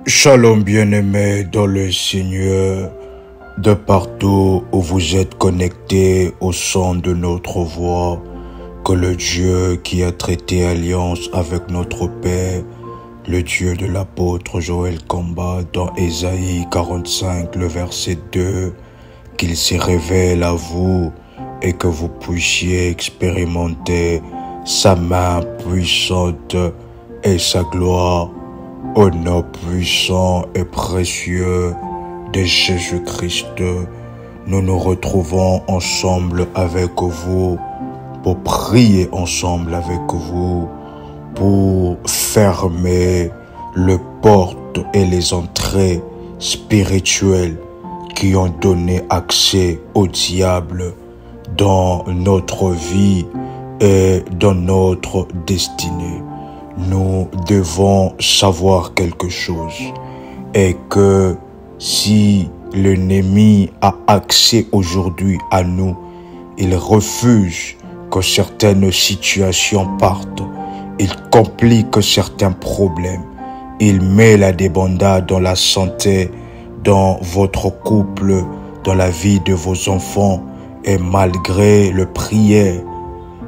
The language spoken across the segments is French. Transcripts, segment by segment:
Shalom bien-aimés dans le Seigneur, de partout où vous êtes connectés au son de notre voix, que le Dieu qui a traité alliance avec notre Père, le Dieu de l'apôtre Joël Kamba dans Ésaïe 45, le verset 2, qu'il se révèle à vous et que vous puissiez expérimenter sa main puissante et sa gloire. Au nom puissant et précieux de Jésus-Christ, nous nous retrouvons ensemble avec vous pour prier ensemble avec vous, pour fermer les portes et les entrées spirituelles qui ont donné accès au diable dans notre vie et dans notre destinée. Nous devons savoir quelque chose, et que si l'ennemi a accès aujourd'hui à nous, il refuse que certaines situations partent, il complique certains problèmes, il met la débandade dans la santé, dans votre couple, dans la vie de vos enfants, et malgré le prière,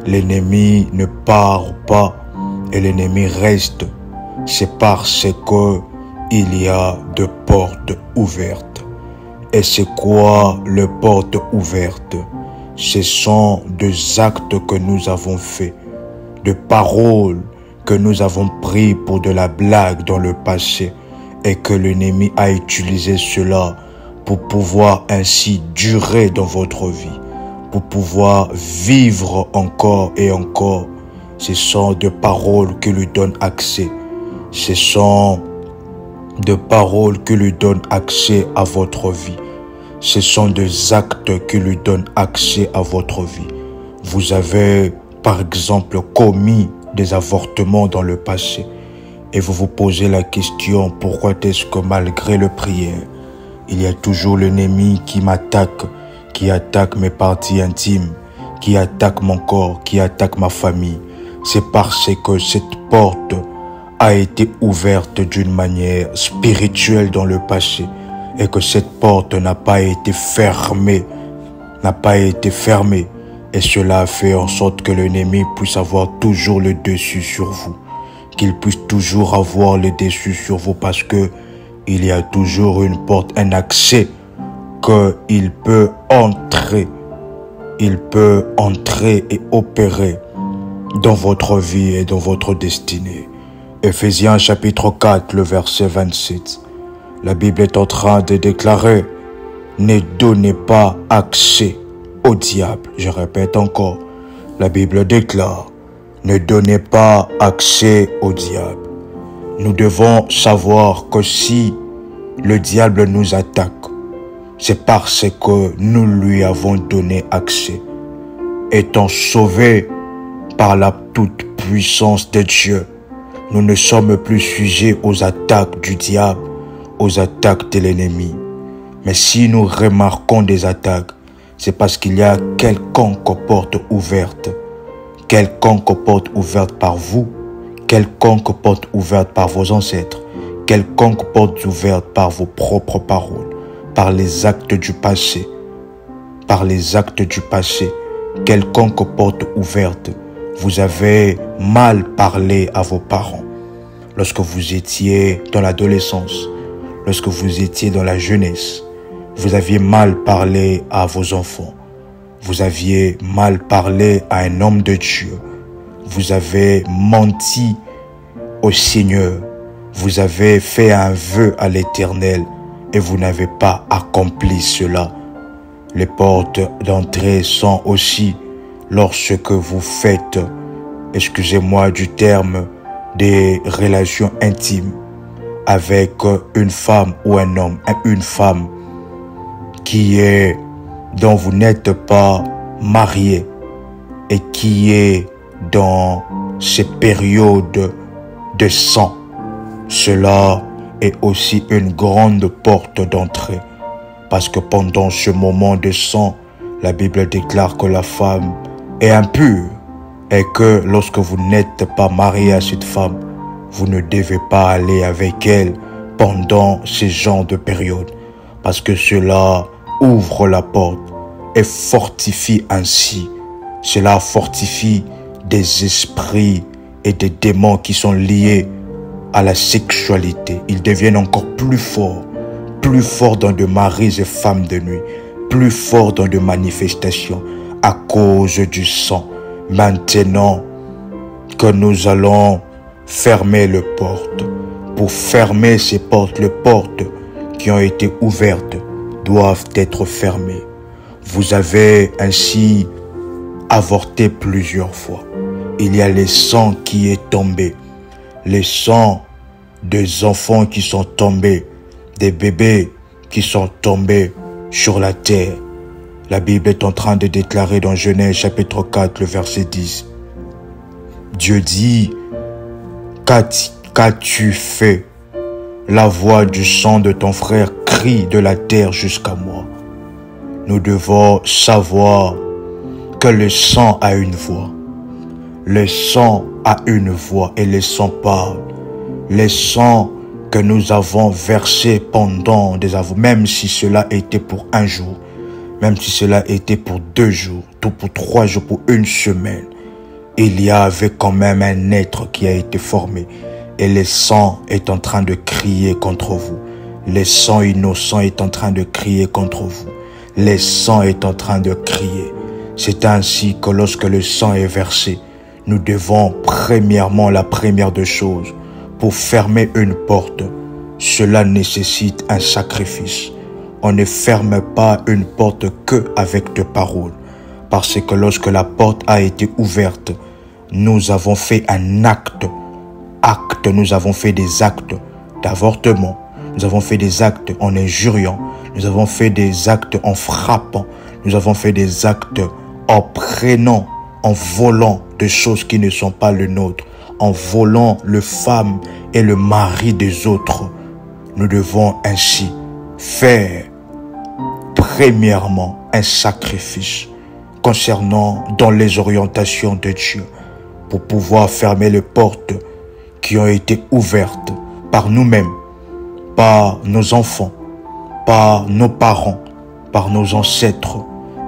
l'ennemi ne part pas et l'ennemi reste. C'est parce que il y a des portes ouvertes. Et c'est quoi les portes ouvertes? Ce sont des actes que nous avons faits, des paroles que nous avons prises pour de la blague dans le passé, et que l'ennemi a utilisé cela pour pouvoir ainsi durer dans votre vie, pour pouvoir vivre encore et encore. Ce sont des paroles qui lui donnent accès. Ce sont des paroles qui lui donnent accès à votre vie. Ce sont des actes qui lui donnent accès à votre vie. Vous avez, par exemple, commis des avortements dans le passé. Et vous vous posez la question, pourquoi est-ce que malgré le prière, il y a toujours l'ennemi qui m'attaque, qui attaque mes parties intimes, qui attaque mon corps, qui attaque ma famille? C'est parce que cette porte a été ouverte d'une manière spirituelle dans le passé, et que cette porte n'a pas été fermée, et cela a fait en sorte que l'ennemi puisse avoir toujours le dessus sur vous, qu'il puisse toujours avoir le dessus sur vous, parce que il y a toujours une porte, un accès qu'il peut entrer, et opérer dans votre vie et dans votre destinée. Ephésiens chapitre 4, le verset 27. La Bible est en train de déclarer: ne donnez pas accès au diable. Je répète encore, la Bible déclare: ne donnez pas accès au diable. Nous devons savoir que si le diable nous attaque, c'est parce que nous lui avons donné accès. Étant sauvés par la toute puissance de Dieu, nous ne sommes plus sujets aux attaques du diable, aux attaques de l'ennemi. Mais si nous remarquons des attaques, c'est parce qu'il y a quelconque porte ouverte par vous, quelconque porte ouverte par vos ancêtres, quelconque porte ouverte par vos propres paroles, par les actes du passé, quelconque porte ouverte. Vous avez mal parlé à vos parents lorsque vous étiez dans l'adolescence, lorsque vous étiez dans la jeunesse. Vous aviez mal parlé à vos enfants. Vous aviez mal parlé à un homme de Dieu. Vous avez menti au Seigneur. Vous avez fait un vœu à l'Éternel et vous n'avez pas accompli cela. Les portes d'entrée sont aussi lorsque vous faites, excusez-moi du terme, des relations intimes avec une femme ou un homme, une femme dont vous n'êtes pas marié et qui est dans ces périodes de sang. Cela est aussi une grande porte d'entrée, parce que pendant ce moment de sang, la Bible déclare que la femme est impure, et que lorsque vous n'êtes pas marié à cette femme, vous ne devez pas aller avec elle pendant ces genres de périodes, parce que cela ouvre la porte et fortifie ainsi. Cela fortifie des esprits et des démons qui sont liés à la sexualité. Ils deviennent encore plus forts dans de maris et femmes de nuit, plus forts dans de manifestations à cause du sang. Maintenant que nous allons fermer les portes, pour fermer ces portes, les portes qui ont été ouvertes doivent être fermées. Vous avez ainsi avorté plusieurs fois. Il y a le sang qui est tombé, le sang des enfants qui sont tombés, des bébés qui sont tombés sur la terre. La Bible est en train de déclarer dans Genèse chapitre 4, le verset 10. Dieu dit, qu'as-tu fait? La voix du sang de ton frère crie de la terre jusqu'à moi. Nous devons savoir que le sang a une voix. Le sang a une voix et le sang parle. Le sang que nous avons versé pendant des aveux, même si cela était pour un jour, même si cela était pour 2 jours, tout pour 3 jours, pour 1 semaine, il y avait quand même un être qui a été formé. Et le sang est en train de crier contre vous. Le sang innocent est en train de crier contre vous. Le sang est en train de crier. C'est ainsi que lorsque le sang est versé, nous devons premièrement, la première des choses, pour fermer une porte, cela nécessite un sacrifice. On ne ferme pas une porte que avec des paroles. Parce que lorsque la porte a été ouverte, nous avons fait un acte. Nous avons fait des actes d'avortement. Nous avons fait des actes en injuriant. Nous avons fait des actes en frappant. Nous avons fait des actes en prenant, en volant des choses qui ne sont pas les nôtres, en volant le femme et le mari des autres. Nous devons ainsi faire premièrement un sacrifice concernant dans les orientations de Dieu pour pouvoir fermer les portes qui ont été ouvertes par nous-mêmes, par nos enfants, par nos parents, par nos ancêtres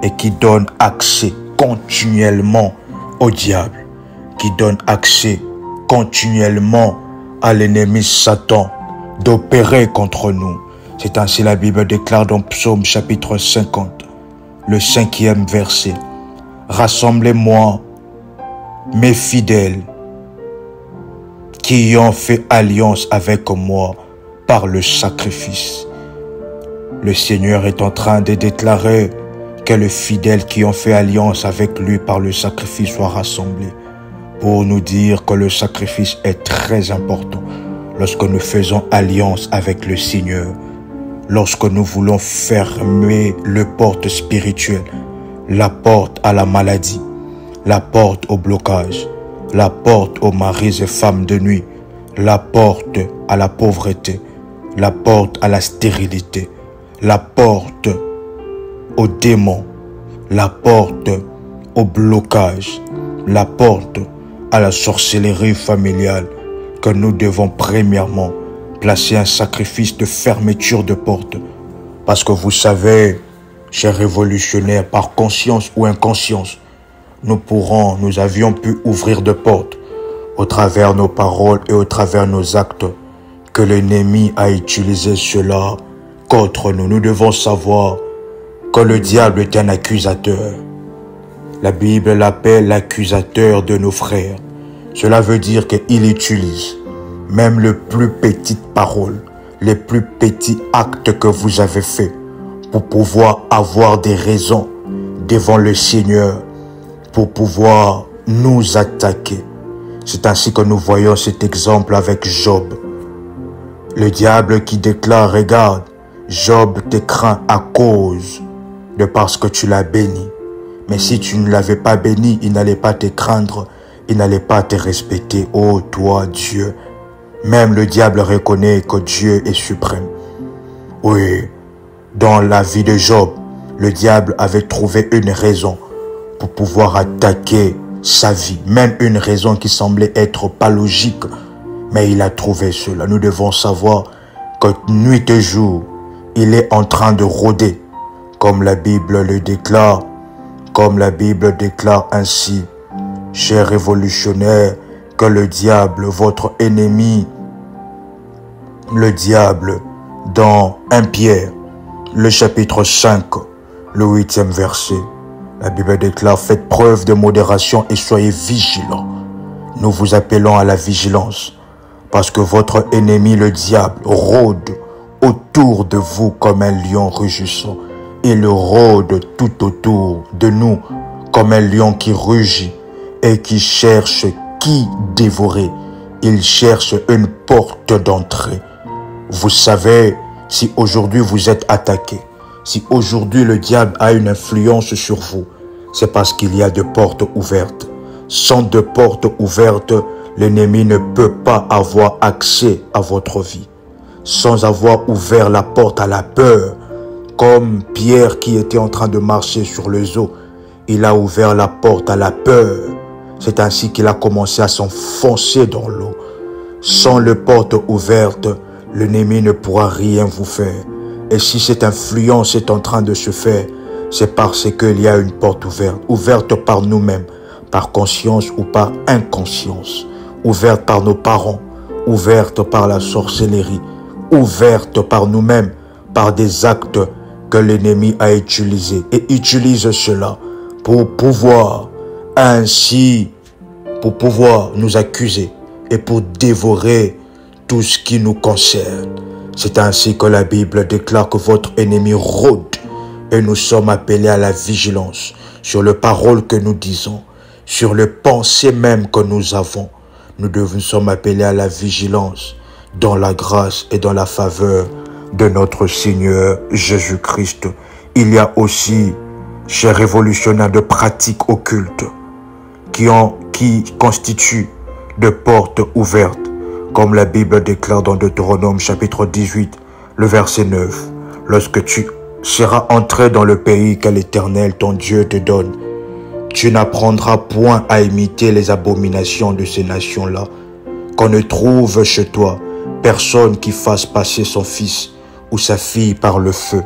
et qui donnent accès continuellement au diable, qui donnent accès continuellement à l'ennemi Satan d'opérer contre nous. C'est ainsi la Bible déclare dans Psaume chapitre 50, le 5e verset. Rassemblez-moi, mes fidèles, qui ont fait alliance avec moi par le sacrifice. Le Seigneur est en train de déclarer que les fidèles qui ont fait alliance avec lui par le sacrifice soient rassemblés pour nous dire que le sacrifice est très important lorsque nous faisons alliance avec le Seigneur, lorsque nous voulons fermer les portes spirituelles, la porte à la maladie, la porte au blocage, la porte aux maris et femmes de nuit, la porte à la pauvreté, la porte à la stérilité, la porte aux démons, la porte au blocage, la porte à la sorcellerie familiale, que nous devons premièrement placer un sacrifice de fermeture de porte. Parce que vous savez, chers révolutionnaires, par conscience ou inconscience, nous avions pu ouvrir des portes au travers nos paroles et au travers nos actes, que l'ennemi a utilisé cela contre nous. Nous devons savoir que le diable est un accusateur. La Bible l'appelle l'accusateur de nos frères. Cela veut dire qu'il utilise même les plus petites paroles, les plus petits actes que vous avez faits pour pouvoir avoir des raisons devant le Seigneur, pour pouvoir nous attaquer. C'est ainsi que nous voyons cet exemple avec Job. Le diable qui déclare, regarde, Job te craint à cause de parce que tu l'as béni. Mais si tu ne l'avais pas béni, il n'allait pas te craindre, il n'allait pas te respecter. Oh toi Dieu, même le diable reconnaît que Dieu est suprême. Oui, dans la vie de Job, le diable avait trouvé une raison pour pouvoir attaquer sa vie. Même une raison qui semblait être pas logique, mais il a trouvé cela. Nous devons savoir que nuit et jour, il est en train de rôder, comme la Bible le déclare, comme la Bible déclare ainsi, chers révolutionnaires, que le diable, votre ennemi, le diable, dans 1 Pierre, le chapitre 5, le 8e verset, la Bible déclare, faites preuve de modération et soyez vigilants. Nous vous appelons à la vigilance, parce que votre ennemi, le diable, rôde autour de vous comme un lion rugissant. Il rôde tout autour de nous comme un lion qui rugit et qui cherche qui dévorer. Il cherche une porte d'entrée. Vous savez, si aujourd'hui vous êtes attaqué, si aujourd'hui le diable a une influence sur vous, c'est parce qu'il y a des portes ouvertes. Sans de portes ouvertes, l'ennemi ne peut pas avoir accès à votre vie. Sans avoir ouvert la porte à la peur, comme Pierre qui était en train de marcher sur les eaux, il a ouvert la porte à la peur. C'est ainsi qu'il a commencé à s'enfoncer dans l'eau. Sans les portes ouvertes, l'ennemi ne pourra rien vous faire. Et si cette influence est en train de se faire, c'est parce qu'il y a une porte ouverte. Ouverte par nous-mêmes, par conscience ou par inconscience. Ouverte par nos parents, ouverte par la sorcellerie, ouverte par nous-mêmes, par des actes que l'ennemi a utilisés. Et utilise cela pour pouvoir nous accuser et pour dévorer tout ce qui nous concerne. C'est ainsi que la Bible déclare que votre ennemi rôde et nous sommes appelés à la vigilance sur les paroles que nous disons, sur les pensées même que nous avons. Nous sommes appelés à la vigilance dans la grâce et dans la faveur de notre Seigneur Jésus-Christ. Il y a aussi, chers révolutionnaires, de pratiques occultes qui constituent des portes ouvertes, comme la Bible déclare dans Deutéronome chapitre 18, le verset 9. Lorsque tu seras entré dans le pays que l'Éternel, ton Dieu, te donne, tu n'apprendras point à imiter les abominations de ces nations-là. Qu'on ne trouve chez toi personne qui fasse passer son fils ou sa fille par le feu.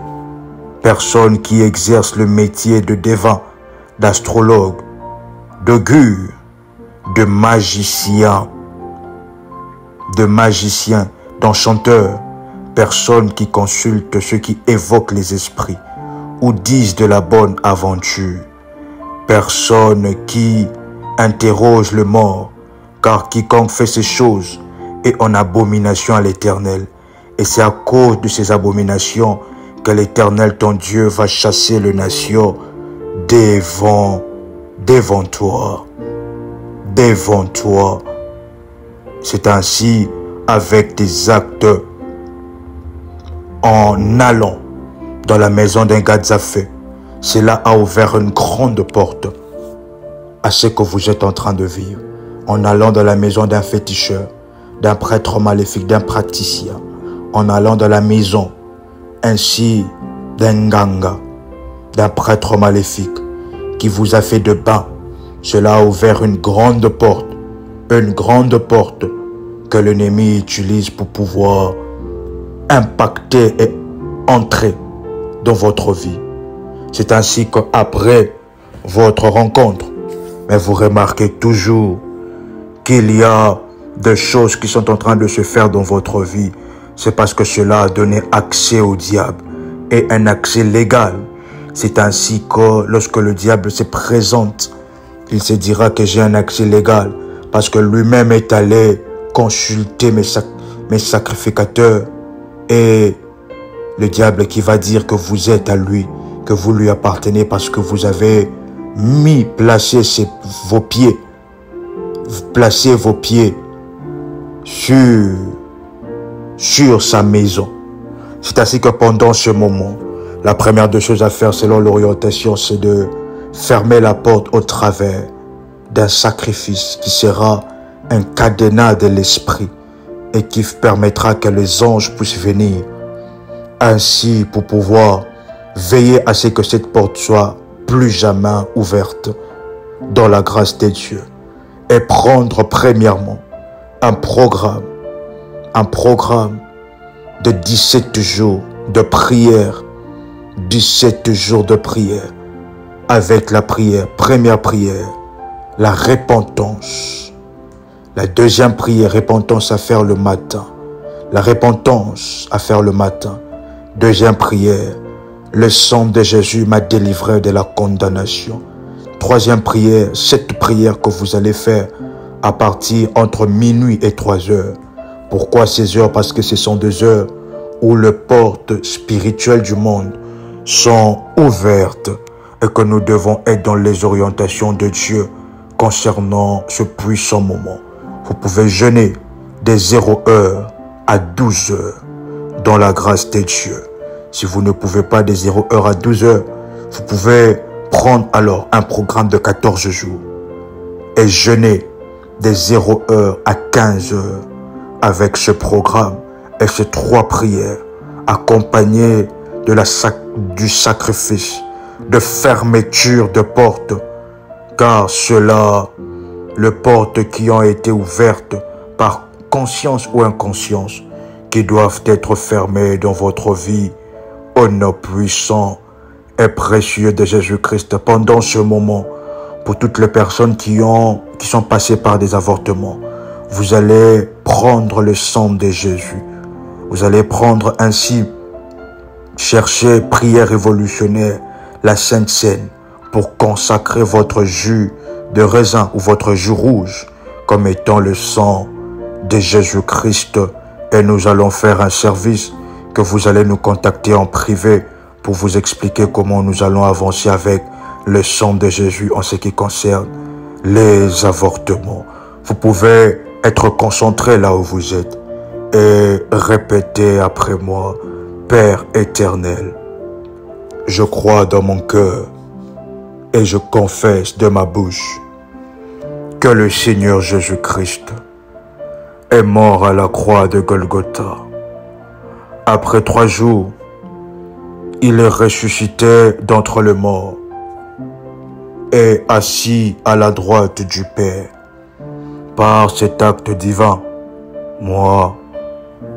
Personne qui exerce le métier de devin, d'astrologue, d'augure, de magicien, d'enchanteur. Personne qui consulte ceux qui évoquent les esprits ou disent de la bonne aventure. Personne qui interroge le mort, car quiconque fait ces choses est en abomination à l'Éternel. Et c'est à cause de ces abominations que l'Éternel, ton Dieu, va chasser les nations devant toi. Devant toi. C'est ainsi avec des actes en allant dans la maison d'un Gadzafé. Cela a ouvert une grande porte à ce que vous êtes en train de vivre. En allant dans la maison d'un féticheur, d'un prêtre maléfique, d'un praticien. En allant dans la maison ainsi d'un ganga, d'un prêtre maléfique qui vous a fait de bain. Cela a ouvert une grande porte que l'ennemi utilise pour pouvoir impacter et entrer dans votre vie. C'est ainsi qu'après votre rencontre, mais vous remarquez toujours qu'il y a des choses qui sont en train de se faire dans votre vie. C'est parce que cela a donné accès au diable et un accès légal. C'est ainsi que lorsque le diable se présente, il se dira que j'ai un accès légal parce que lui-même est allé consulter mes sacrificateurs et le diable qui va dire que vous êtes à lui, que vous lui appartenez parce que vous avez placé vos pieds sur sa maison. C'est ainsi que pendant ce moment, la première des choses à faire selon l'orientation, c'est de fermer la porte au travers d'un sacrifice qui sera un cadenas de l'esprit et qui permettra que les anges puissent venir ainsi pour pouvoir veiller à ce que cette porte soit plus jamais ouverte dans la grâce de Dieu et prendre premièrement un programme de 17 jours de prière. 17 jours de prière. Avec la prière, première prière, la repentance. La deuxième prière, repentance à faire le matin. La repentance à faire le matin. Deuxième prière, le sang de Jésus m'a délivré de la condamnation. Troisième prière, cette prière que vous allez faire à partir entre minuit et 3 heures. Pourquoi ces heures? Parce que ce sont des heures où les portes spirituelles du monde sont ouvertes et que nous devons être dans les orientations de Dieu concernant ce puissant moment. Vous pouvez jeûner de 0 heure à 12 heures dans la grâce de Dieu. Si vous ne pouvez pas de 0 heure à 12 heures, vous pouvez prendre alors un programme de 14 jours et jeûner de 0 heure à 15 heures avec ce programme et ces 3 prières accompagnées de du sacrifice, de fermeture de portes, car ceux-là, les portes qui ont été ouvertes par conscience ou inconscience, qui doivent être fermées dans votre vie, au nom puissant et précieux de Jésus-Christ. Pendant ce moment, pour toutes les personnes qui sont passées par des avortements, vous allez prendre le sang de Jésus. Vous allez prendre ainsi, chercher prière révolutionnaire, la Sainte Seine, pour consacrer votre jus de raisin ou votre jus rouge comme étant le sang de Jésus-Christ. Et nous allons faire un service que vous allez nous contacter en privé pour vous expliquer comment nous allons avancer avec le sang de Jésus en ce qui concerne les avortements. Vous pouvez être concentré là où vous êtes et répéter après moi: Père éternel, je crois dans mon cœur et je confesse de ma bouche que le Seigneur Jésus-Christ est mort à la croix de Golgotha. Après 3 jours, il est ressuscité d'entre les morts et assis à la droite du Père. Par cet acte divin, moi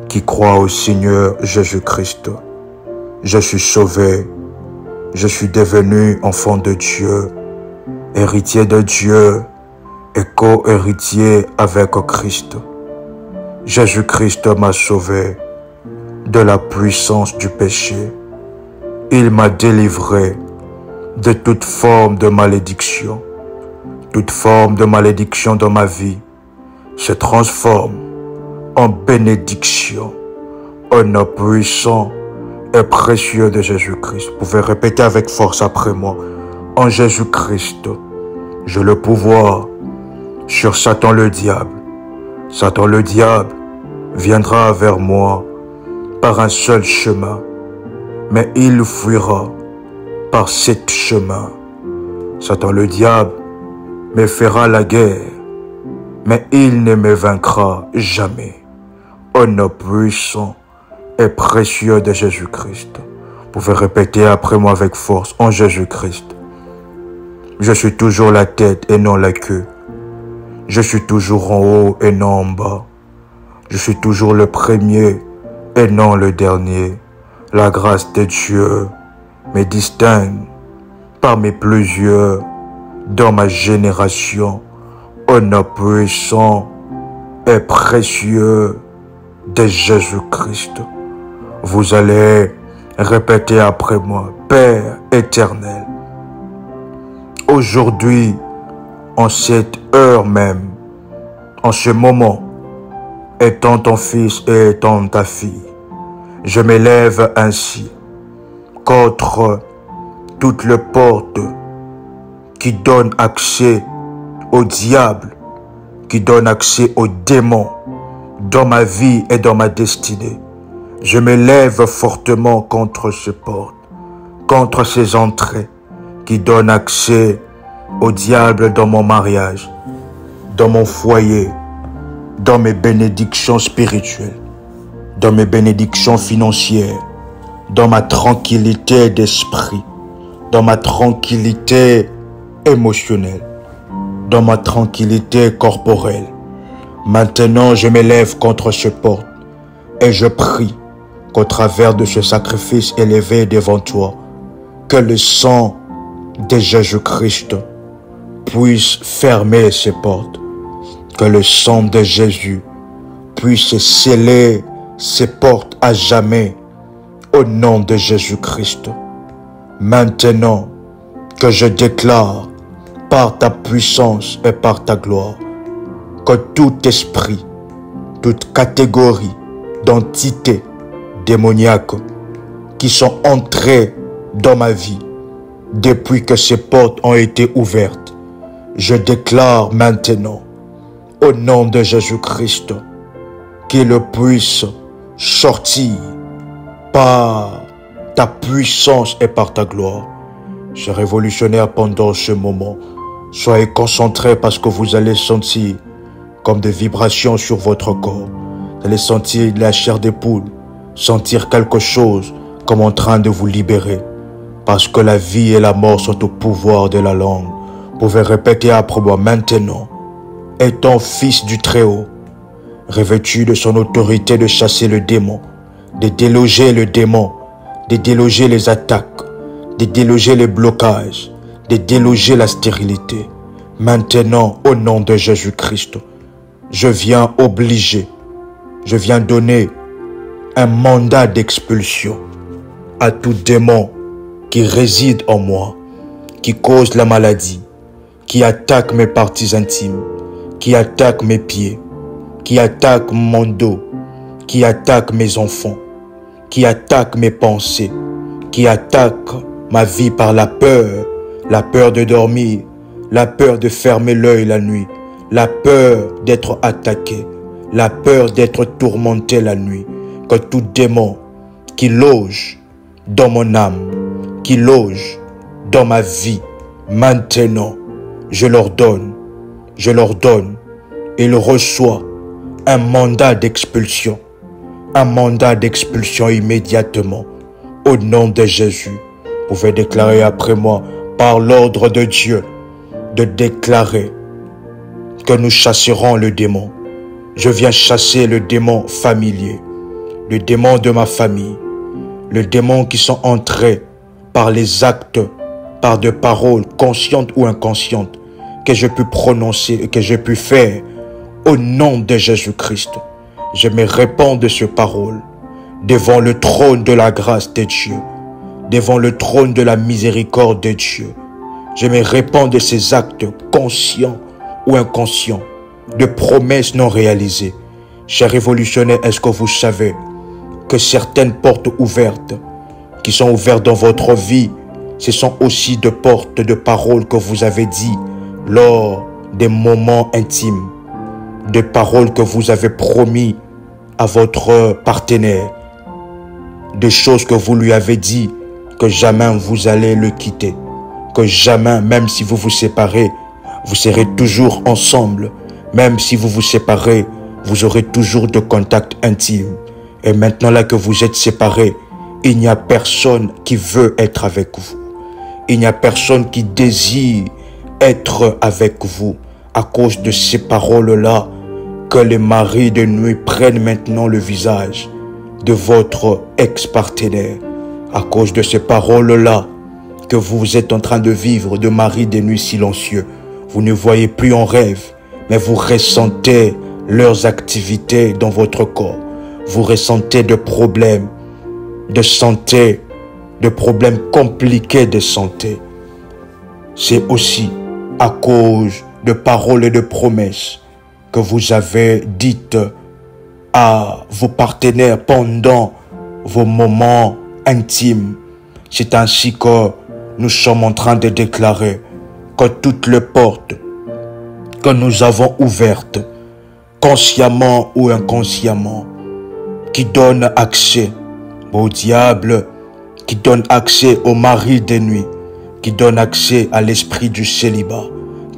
qui crois au Seigneur Jésus-Christ, je suis sauvé, je suis devenu enfant de Dieu, héritier de Dieu et co-héritier avec Christ. Jésus-Christ m'a sauvé de la puissance du péché. Il m'a délivré de toute forme de malédiction. Toute forme de malédiction dans ma vie se transforme en bénédiction au nom puissant et précieux de Jésus-Christ. Vous pouvez répéter avec force après moi: en Jésus-Christ, j'ai le pouvoir sur Satan le diable. Satan le diable viendra vers moi par un seul chemin, mais il fuira par 7 chemins. Satan le diable me fera la guerre, mais il ne me vaincra jamais. Au nom puissant et précieux de Jésus-Christ. Vous pouvez répéter après moi avec force: en Jésus-Christ, je suis toujours la tête et non la queue. Je suis toujours en haut et non en bas. Je suis toujours le premier et non le dernier. La grâce de Dieu me distingue parmi plusieurs dans ma génération. Au nom puissant et précieux de Jésus-Christ. Vous allez répéter après moi: Père éternel, aujourd'hui, en cette heure même, en ce moment, étant ton fils et étant ta fille, je m'élève ainsi contre toutes les portes qui donnent accès au diable, qui donnent accès aux démons dans ma vie et dans ma destinée. Je m'élève fortement contre ces portes, contre ces entrées qui donnent accès au diable dans mon mariage, dans mon foyer, dans mes bénédictions spirituelles, dans mes bénédictions financières, dans ma tranquillité d'esprit, dans ma tranquillité émotionnelle, dans ma tranquillité corporelle. Maintenant, je m'élève contre ces portes et je prie qu'au travers de ce sacrifice élevé devant toi, que le sang de Jésus-Christ puisse fermer ces portes, que le sang de Jésus puisse sceller ces portes à jamais, au nom de Jésus-Christ. Maintenant que je déclare par ta puissance et par ta gloire que tout esprit, toute catégorie d'entités démoniaques qui sont entrées dans ma vie depuis que ces portes ont été ouvertes, je déclare maintenant, au nom de Jésus-Christ, qu'il puisse sortir par ta puissance et par ta gloire. Chers révolutionnaires, pendant ce moment, soyez concentrés parce que vous allez sentir comme des vibrations sur votre corps. Vous allez sentir la chair des poules, sentir quelque chose comme en train de vous libérer. Parce que la vie et la mort sont au pouvoir de la langue. Vous pouvez répéter après moi maintenant. Étant fils du Très-Haut, revêtu de son autorité de chasser le démon, de déloger le démon, de déloger les attaques, de déloger les blocages, de déloger la stérilité. Maintenant, au nom de Jésus-Christ, je viens obliger, je viens donner un mandat d'expulsion à tout démon qui réside en moi, qui cause la maladie, qui attaque mes parties intimes, qui attaque mes pieds, qui attaque mon dos, qui attaque mes enfants, qui attaque mes pensées, qui attaque ma vie par la peur de dormir, la peur de fermer l'œil la nuit, la peur d'être attaqué, la peur d'être tourmenté la nuit. Que tout démon qui loge dans mon âme, qui loge dans ma vie, maintenant, je leur donne, il reçoit un mandat d'expulsion immédiatement, au nom de Jésus. Vous pouvez déclarer après moi, par l'ordre de Dieu, de déclarer que nous chasserons le démon. Je viens chasser le démon familier, le démon de ma famille, le démon qui sont entrés par les actes, par des paroles conscientes ou inconscientes que je peux prononcer et que j'ai pu faire au nom de Jésus-Christ. Je me répands de ces paroles devant le trône de la grâce de Dieu, devant le trône de la miséricorde de Dieu. Je me répands de ces actes conscients ou inconscients, de promesses non réalisées. Chers révolutionnaires, est-ce que vous savez que certaines portes ouvertes, qui sont ouvertes dans votre vie, ce sont aussi des portes de paroles que vous avez dit lors des moments intimes, des paroles que vous avez promis à votre partenaire, des choses que vous lui avez dit que jamais vous allez le quitter, que jamais, même si vous vous séparez, vous serez toujours ensemble, même si vous vous séparez, vous aurez toujours de contacts intimes. Et maintenant là que vous êtes séparés, il n'y a personne qui veut être avec vous. Il n'y a personne qui désire être avec vous. À cause de ces paroles-là, que les maris de nuit prennent maintenant le visage de votre ex-partenaire. À cause de ces paroles-là, que vous êtes en train de vivre de maris de nuit silencieux. Vous ne voyez plus en rêve, mais vous ressentez leurs activités dans votre corps. Vous ressentez des problèmes de santé, des problèmes compliqués de santé. C'est aussi à cause de paroles et de promesses que vous avez dites à vos partenaires pendant vos moments intimes. C'est ainsi que nous sommes en train de déclarer que toutes les portes que nous avons ouvertes, consciemment ou inconsciemment, qui donnent accès au diable, qui donnent accès au mari de nuit, qui donnent accès à l'esprit du célibat,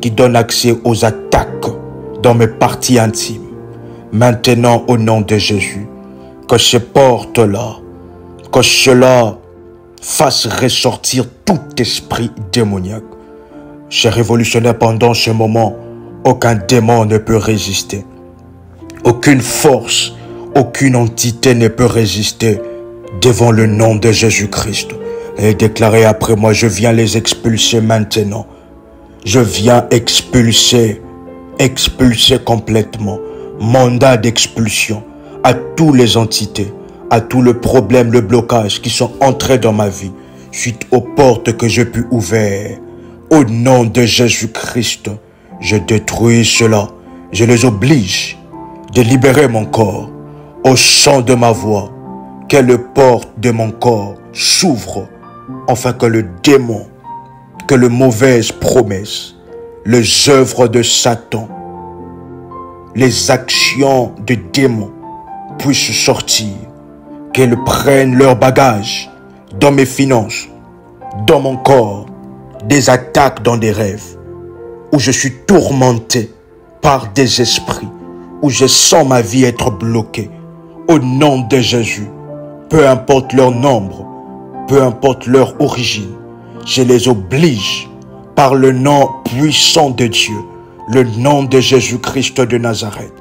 qui donnent accès aux attaques dans mes parties intimes. Maintenant, au nom de Jésus, que ces portes-là, que cela fasse ressortir tout esprit démoniaque. Chers révolutionnaires, pendant ce moment, aucun démon ne peut résister. Aucune force, aucune entité ne peut résister devant le nom de Jésus-Christ. Et déclarez après moi, je viens les expulser maintenant. Je viens expulser complètement. Mandat d'expulsion à toutes les entités, à tout le problème, le blocage qui sont entrés dans ma vie, suite aux portes que j'ai pu ouvrir. Au nom de Jésus-Christ, je détruis cela. Je les oblige de libérer mon corps au son de ma voix. Que les portes de mon corps s'ouvrent, afin que le démon, que les mauvaises promesses, les œuvres de Satan, les actions de démons puissent sortir, qu'elles prennent leur bagage dans mes finances, dans mon corps, des attaques dans des rêves, où je suis tourmenté par des esprits, où je sens ma vie être bloquée. Au nom de Jésus, peu importe leur nombre, peu importe leur origine, je les oblige par le nom puissant de Dieu, le nom de Jésus-Christ de Nazareth,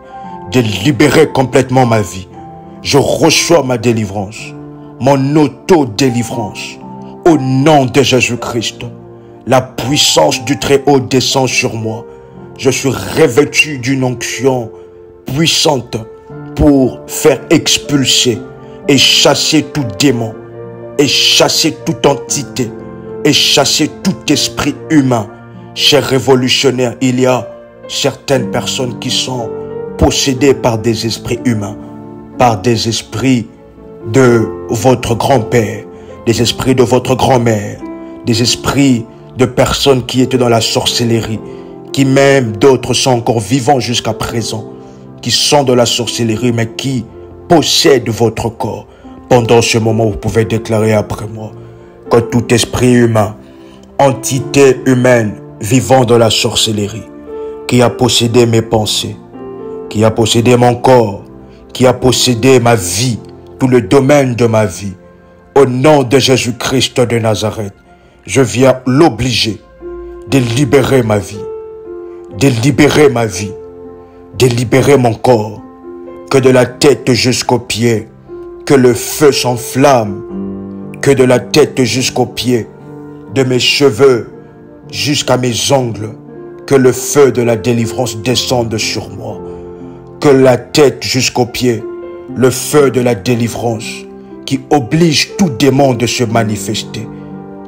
de libérer complètement ma vie. Je reçois ma délivrance, mon auto-délivrance, au nom de Jésus-Christ. La puissance du Très-Haut descend sur moi. Je suis revêtu d'une onction puissante pour faire expulser et chasser tout démon, et chasser toute entité, et chasser tout esprit humain. Chers révolutionnaires, il y a certaines personnes qui sont possédées par des esprits humains, par des esprits de votre grand-père, des esprits de votre grand-mère, des esprits de personnes qui étaient dans la sorcellerie, qui même d'autres sont encore vivants jusqu'à présent, qui sont de la sorcellerie, mais qui possèdent votre corps. Pendant ce moment, vous pouvez déclarer après moi que tout esprit humain, entité humaine vivant de la sorcellerie, qui a possédé mes pensées, qui a possédé mon corps, qui a possédé ma vie, tout le domaine de ma vie, au nom de Jésus-Christ de Nazareth, je viens l'obliger de libérer ma vie, de libérer ma vie, de libérer mon corps, que de la tête jusqu'aux pieds, que le feu s'enflamme, que de la tête jusqu'aux pieds, de mes cheveux jusqu'à mes ongles, que le feu de la délivrance descende sur moi, que la tête jusqu'aux pieds, le feu de la délivrance qui oblige tout démon de se manifester,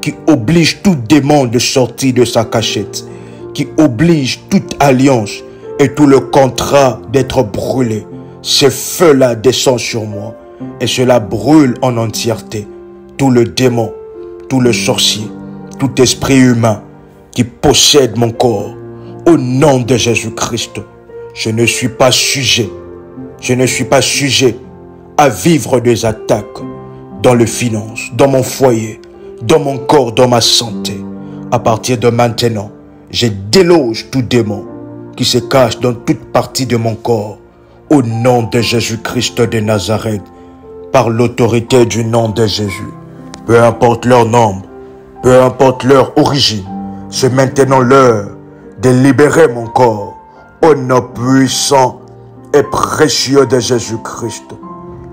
qui oblige tout démon de sortir de sa cachette, qui oblige toute alliance et tout le contrat d'être brûlé. Ce feu-là descend sur moi et cela brûle en entièreté tout le démon, tout le sorcier, tout esprit humain qui possède mon corps. Au nom de Jésus-Christ, je ne suis pas sujet à vivre des attaques dans les finances, dans mon foyer, dans mon corps, dans ma santé. À partir de maintenant, je déloge tout démon qui se cache dans toute partie de mon corps. Au nom de Jésus-Christ de Nazareth, par l'autorité du nom de Jésus, peu importe leur nombre, peu importe leur origine, c'est maintenant l'heure de libérer mon corps au nom puissant et précieux de Jésus-Christ.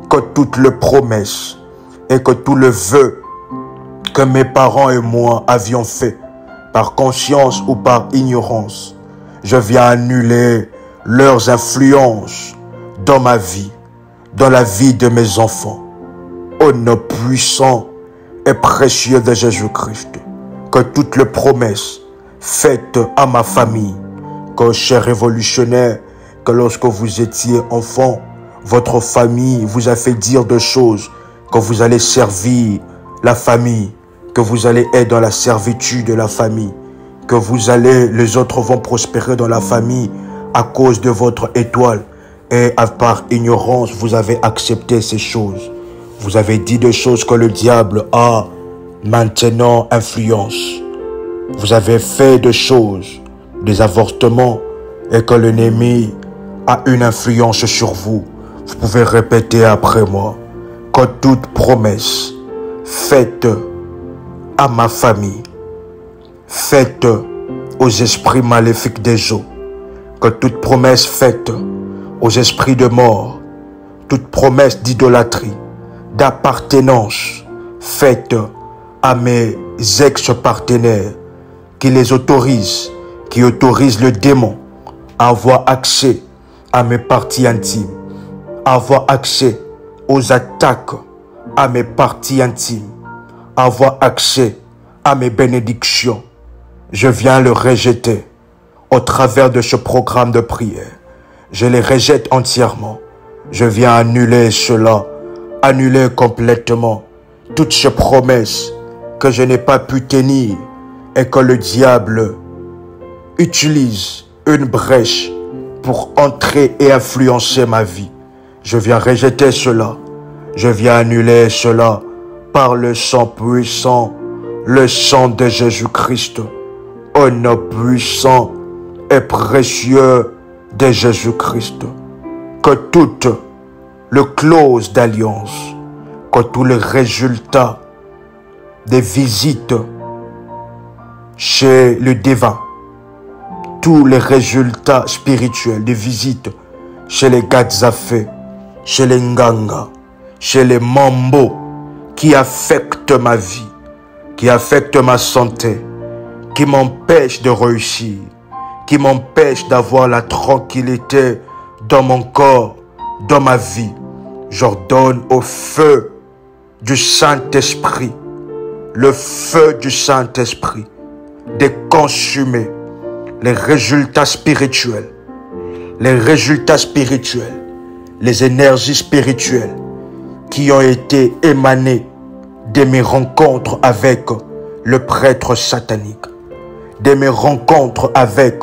Que toutes les promesses et que tous les vœux que mes parents et moi avions fait, par conscience ou par ignorance, je viens annuler leurs influences dans ma vie, dans la vie de mes enfants. Au nom puissant et précieux de Jésus-Christ, que toutes les promesses faites à ma famille, que chers révolutionnaires, que lorsque vous étiez enfant, votre famille vous a fait dire des choses, que vous allez servir la famille, que vous allez être dans la servitude de la famille, que les autres vont prospérer dans la famille à cause de votre étoile. Et par ignorance, vous avez accepté ces choses. Vous avez dit des choses que le diable a maintenant influence. Vous avez fait des choses, des avortements, et que l'ennemi a une influence sur vous. Vous pouvez répéter après moi que toute promesse faite à ma famille, faite aux esprits maléfiques des eaux, que toute promesse faite aux esprits de mort, toute promesse d'idolâtrie, d'appartenance faite à mes ex-partenaires, qui les autorisent, qui autorisent le démon à avoir accès à mes parties intimes, à avoir accès aux attaques à mes parties intimes, à avoir accès à mes bénédictions. Je viens le rejeter au travers de ce programme de prière. Je les rejette entièrement. Je viens annuler cela, annuler complètement toutes ces promesses que je n'ai pas pu tenir et que le diable utilise une brèche pour entrer et influencer ma vie. Je viens rejeter cela. Je viens annuler cela par le sang puissant, le sang de Jésus-Christ, au nom puissant et précieux de Jésus-Christ. Que toute le clause d'alliance, que tous les résultats des visites chez le divin, tous les résultats spirituels des visites chez les Gadzafé, chez les Nganga, chez les Mambo, qui affectent ma vie, qui affectent ma santé, qui m'empêchent de réussir, qui m'empêchent d'avoir la tranquillité dans mon corps, dans ma vie. J'ordonne au feu du Saint-Esprit, le feu du Saint-Esprit, de consumer les résultats spirituels, les énergies spirituelles qui ont été émanées de mes rencontres avec le prêtre satanique, de mes rencontres avec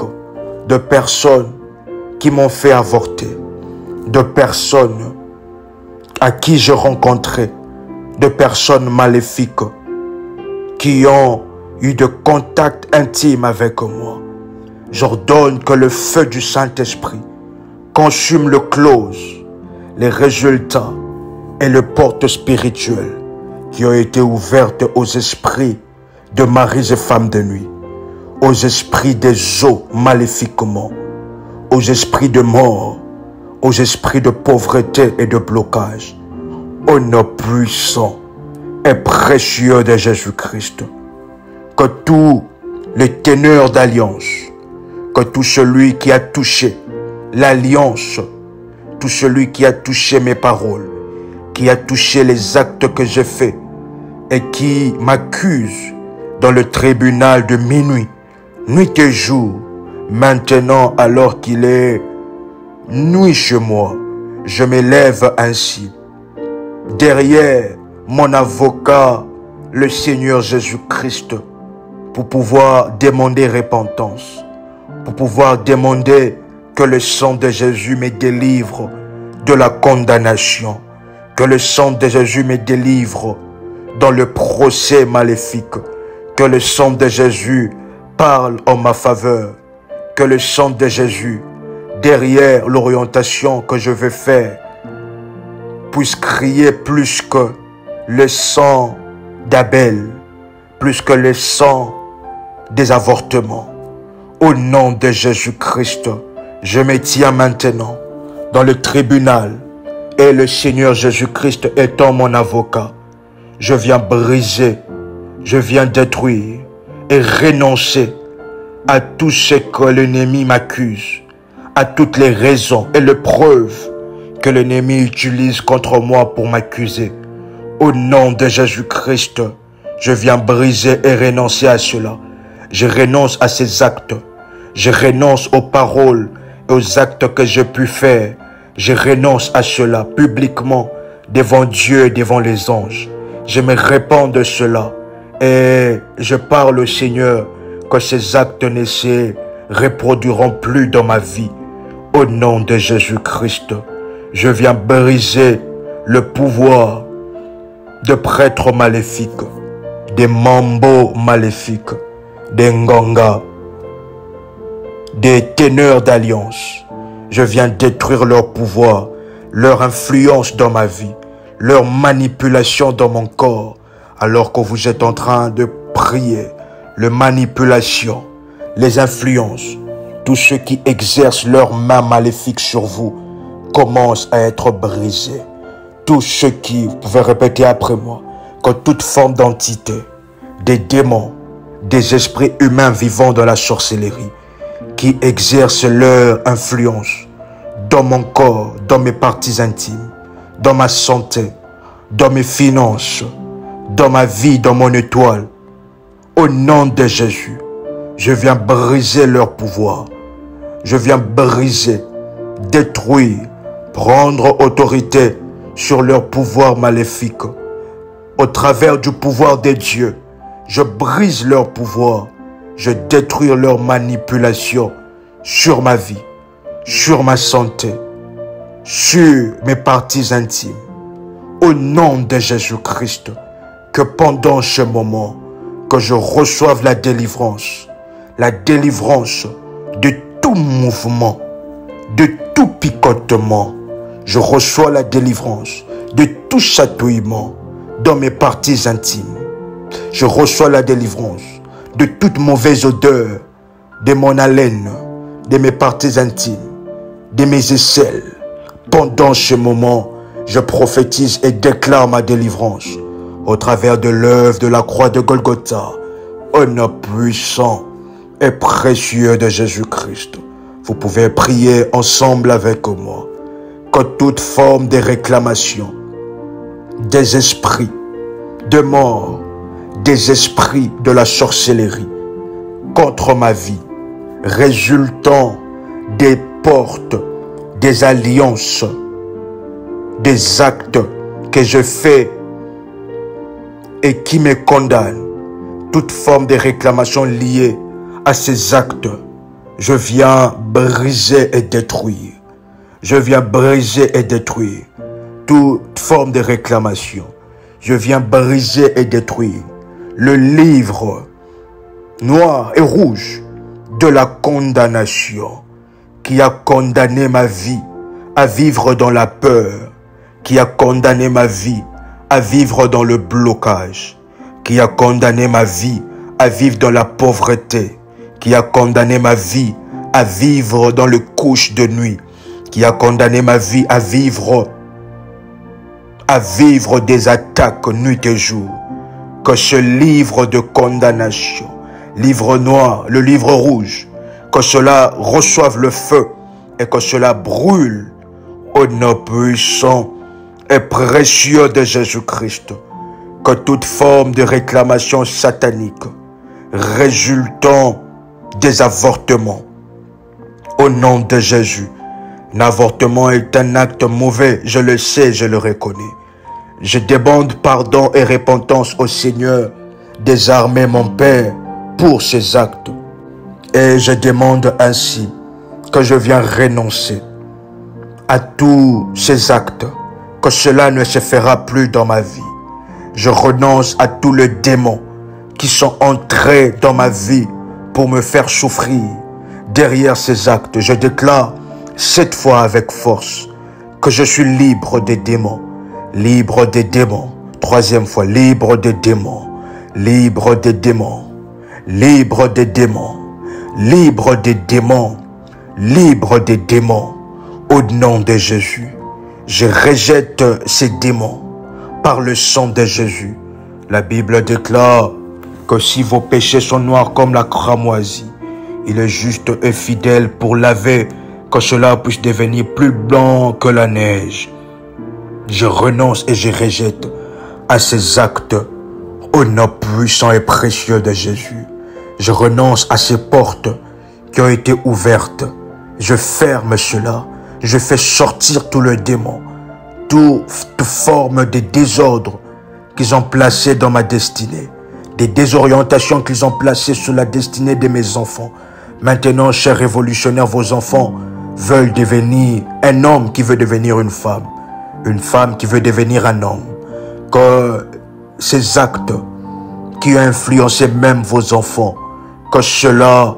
de personnes qui m'ont fait avorter, de personnes à qui je rencontrais, de personnes maléfiques qui ont eu de contacts intimes avec moi. J'ordonne que le feu du Saint-Esprit consume le clause, les résultats et les portes spirituelles qui ont été ouvertes aux esprits de maris et femmes de nuit, aux esprits des eaux maléfiquement, aux esprits de mort, aux esprits de pauvreté et de blocage, au nom puissant et précieux de Jésus-Christ. Que tous les teneurs d'alliance, que tout celui qui a touché l'alliance, tout celui qui a touché mes paroles, qui a touché les actes que j'ai faits et qui m'accuse dans le tribunal de minuit, nuit et jour, maintenant alors qu'il est nuit chez moi, je m'élève ainsi. Derrière mon avocat, le Seigneur Jésus-Christ, pour pouvoir demander repentance, pour pouvoir demander que le sang de Jésus me délivre de la condamnation, que le sang de Jésus me délivre dans le procès maléfique, que le sang de Jésus parle en ma faveur, que le sang de Jésus, derrière l'orientation que je veux faire, puisse crier plus que le sang d'Abel, plus que le sang des avortements. Au nom de Jésus-Christ, je me tiens maintenant dans le tribunal et le Seigneur Jésus-Christ étant mon avocat. Je viens briser, je viens détruire et renoncer à tout ce que l'ennemi m'accuse, à toutes les raisons et les preuves que l'ennemi utilise contre moi pour m'accuser. Au nom de Jésus-Christ, je viens briser et renoncer à cela. Je renonce à ces actes. Je renonce aux paroles et aux actes que j'ai pu faire. Je renonce à cela publiquement devant Dieu et devant les anges. Je me répands de cela et je parle au Seigneur que ces actes ne se reproduiront plus dans ma vie. Au nom de Jésus-Christ, je viens briser le pouvoir de prêtres maléfiques, des mambos maléfiques, des ngonga, des teneurs d'alliance. Je viens détruire leur pouvoir, leur influence dans ma vie, leur manipulation dans mon corps, alors que vous êtes en train de prier. Les manipulations, les influences, tous ceux qui exercent leurs mains maléfiques sur vous commencent à être brisés. tous ceux qui, vous pouvez répéter après moi, que toute forme d'entité, des démons, des esprits humains vivant dans la sorcellerie, qui exercent leur influence dans mon corps, dans mes parties intimes, dans ma santé, dans mes finances, dans ma vie, dans mon étoile. Au nom de Jésus, je viens briser leur pouvoir. Je viens briser, détruire, prendre autorité sur leur pouvoir maléfique. Au travers du pouvoir de Dieu, je brise leur pouvoir. Je détruis leur manipulation sur ma vie, sur ma santé, sur mes parties intimes. Au nom de Jésus-Christ, que pendant ce moment, que je reçoive la délivrance de tout mouvement, de tout picotement. Je reçois la délivrance de tout chatouillement dans mes parties intimes. Je reçois la délivrance de toute mauvaise odeur, de mon haleine, de mes parties intimes, de mes aisselles. Pendant ce moment, je prophétise et déclare ma délivrance au travers de l'œuvre de la croix de Golgotha, au nom puissant et précieux de Jésus-Christ. Vous pouvez prier ensemble avec moi. Que toute forme de réclamation, des esprits de mort, des esprits de la sorcellerie contre ma vie, résultant des portes, des alliances, des actes que je fais et qui me condamnent, toute forme de réclamation liée à ces actes, je viens briser et détruire. Je viens briser et détruire toute forme de réclamation. Je viens briser et détruire le livre noir et rouge de la condamnation qui a condamné ma vie à vivre dans la peur, qui a condamné ma vie à vivre dans le blocage, qui a condamné ma vie à vivre dans la pauvreté, qui a condamné ma vie à vivre dans le couche de nuit, qui a condamné ma vie à vivre des attaques nuit et jour. Que ce livre de condamnation, livre noir, le livre rouge, que cela reçoive le feu et que cela brûle au nom puissant et précieux de Jésus-Christ. Que toute forme de réclamation satanique résultant des avortements, au nom de Jésus. L'avortement est un acte mauvais, je le sais, je le reconnais. Je demande pardon et repentance au Seigneur des armées, mon Père, pour ces actes. Et je demande ainsi que je viens renoncer à tous ces actes, que cela ne se fera plus dans ma vie. Je renonce à tous les démons qui sont entrés dans ma vie pour me faire souffrir. Derrière ces actes, je déclare cette fois avec force que je suis libre des démons. Libre des démons. Troisième fois, libre des démons. Libre des démons. Libre des démons. Libre des démons. Libre des démons. Au nom de Jésus, je rejette ces démons par le sang de Jésus. La Bible déclare que si vos péchés sont noirs comme la cramoisie, il est juste et fidèle pour laver, que cela puisse devenir plus blanc que la neige. Je renonce et je rejette à ces actes au nom puissant et précieux de Jésus. Je renonce à ces portes qui ont été ouvertes. Je ferme cela. Je fais sortir tous les démons, toute forme de désordre qu'ils ont placé dans ma destinée, des désorientations qu'ils ont placées sur la destinée de mes enfants. Maintenant, chers révolutionnaires, vos enfants veulent devenir un homme qui veut devenir une femme qui veut devenir un homme. Que ces actes qui ont influencé même vos enfants, que cela,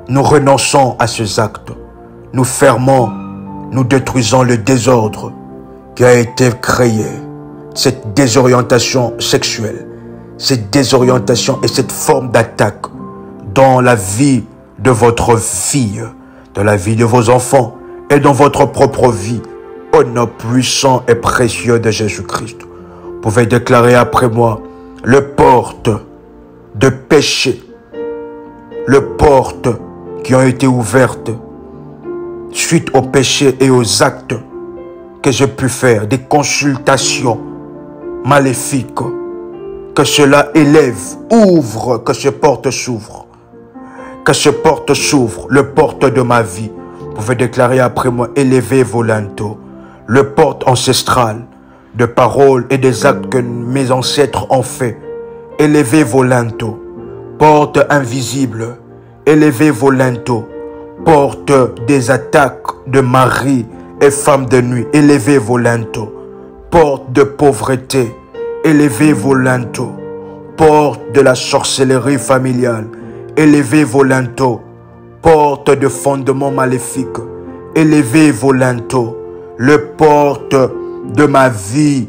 nous renonçons à ces actes. Nous fermons, nous détruisons le désordre qui a été créé. Cette désorientation sexuelle, cette désorientation et cette forme d'attaque dans la vie de votre fille, dans la vie de vos enfants et dans votre propre vie. Au nom puissant et précieux de Jésus-Christ. Vous pouvez déclarer après moi, le porte de péché, le porte qui ont été ouvertes suite aux péchés et aux actes que j'ai pu faire, des consultations maléfiques, que cela élève, ouvre, que ce porte s'ouvre. Que ce porte s'ouvre, le porte de ma vie. Vous pouvez déclarer après moi, élevez vos linteaux. Le porte ancestral de paroles et des actes que mes ancêtres ont fait. Élevez vos linteaux. Porte invisible, élevez vos linteaux. Porte des attaques de mari et femmes de nuit, élevez vos linteaux. Porte de pauvreté, élevez vos linteaux. Porte de la sorcellerie familiale, élevez vos linteaux. Porte de fondements maléfiques, élevez vos linteaux. Le porte de ma vie,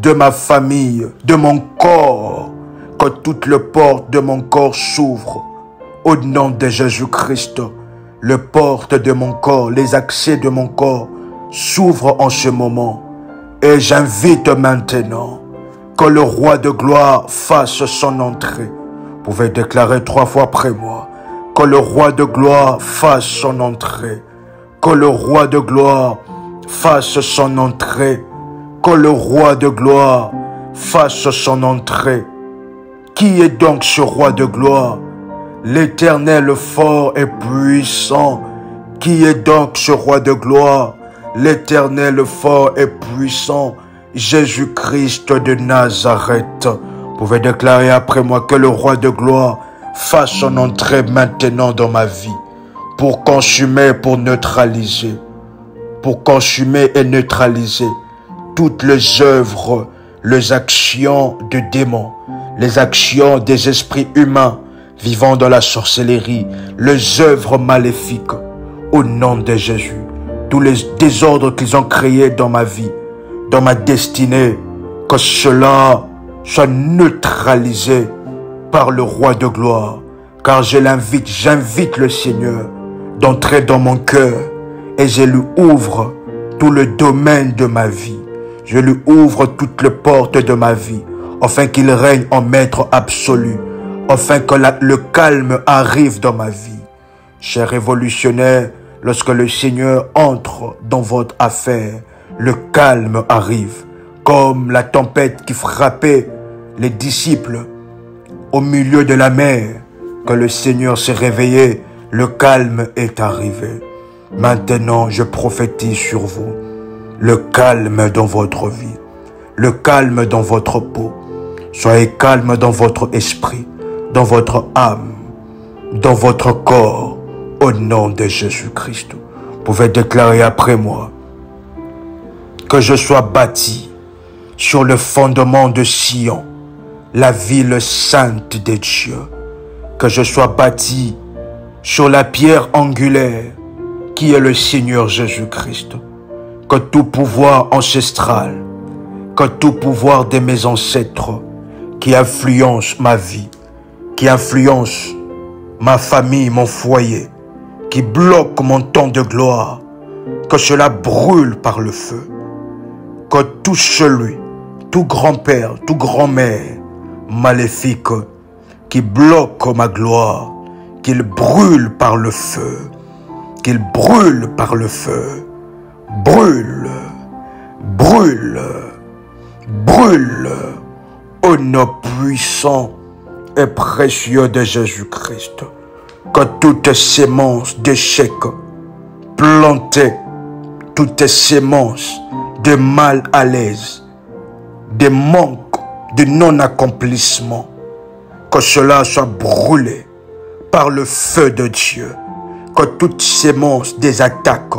de ma famille, de mon corps, que toute le porte de mon corps s'ouvre. Au nom de Jésus-Christ, le porte de mon corps, les accès de mon corps s'ouvrent en ce moment. Et j'invite maintenant que le roi de gloire fasse son entrée. Vous pouvez déclarer 3 fois après moi. Que le roi de gloire fasse son entrée. Que le roi de gloire fasse son entrée. Que le roi de gloire fasse son entrée. Qui est donc ce roi de gloire? L'Éternel fort et puissant. Qui est donc ce roi de gloire? L'Éternel fort et puissant, Jésus-Christ de Nazareth. Vous pouvez déclarer après moi que le roi de gloire fasse son entrée maintenant dans ma vie pour consumer, pour neutraliser, pour consumer et neutraliser toutes les œuvres, les actions de démons, les actions des esprits humains vivant dans la sorcellerie, les œuvres maléfiques, au nom de Jésus. Tous les désordres qu'ils ont créés dans ma vie, dans ma destinée, que cela soit neutralisé par le roi de gloire. Car j'invite le Seigneur d'entrer dans mon cœur et je lui ouvre tout le domaine de ma vie. Je lui ouvre toutes les portes de ma vie, afin qu'il règne en maître absolu, afin que le calme arrive dans ma vie. Chers révolutionnaires, lorsque le Seigneur entre dans votre affaire, le calme arrive, comme la tempête qui frappait les disciples au milieu de la mer. Que le Seigneur s'est réveillé, le calme est arrivé. Maintenant, je prophétise sur vous, le calme dans votre vie, le calme dans votre peau. Soyez calme dans votre esprit, dans votre âme, dans votre corps. Au nom de Jésus-Christ, vous pouvez déclarer après moi que je sois bâti sur le fondement de Sion, la ville sainte de Dieu. Que je sois bâti sur la pierre angulaire qui est le Seigneur Jésus-Christ. Que tout pouvoir ancestral, que tout pouvoir de mes ancêtres qui influence ma vie, qui influence ma famille, mon foyer, qui bloque mon temps de gloire, que cela brûle par le feu. Que tout celui, tout grand-père, tout grand-mère maléfique qui bloque ma gloire, qu'il brûle par le feu, qu'il brûle par le feu, brûle, brûle, brûle, au nom puissant et précieux de Jésus-Christ. Que toutes sémences d'échec plantées, toutes sémences de mal à l'aise, de manque, de non-accomplissement, que cela soit brûlé par le feu de Dieu. Que toutes sémences des attaques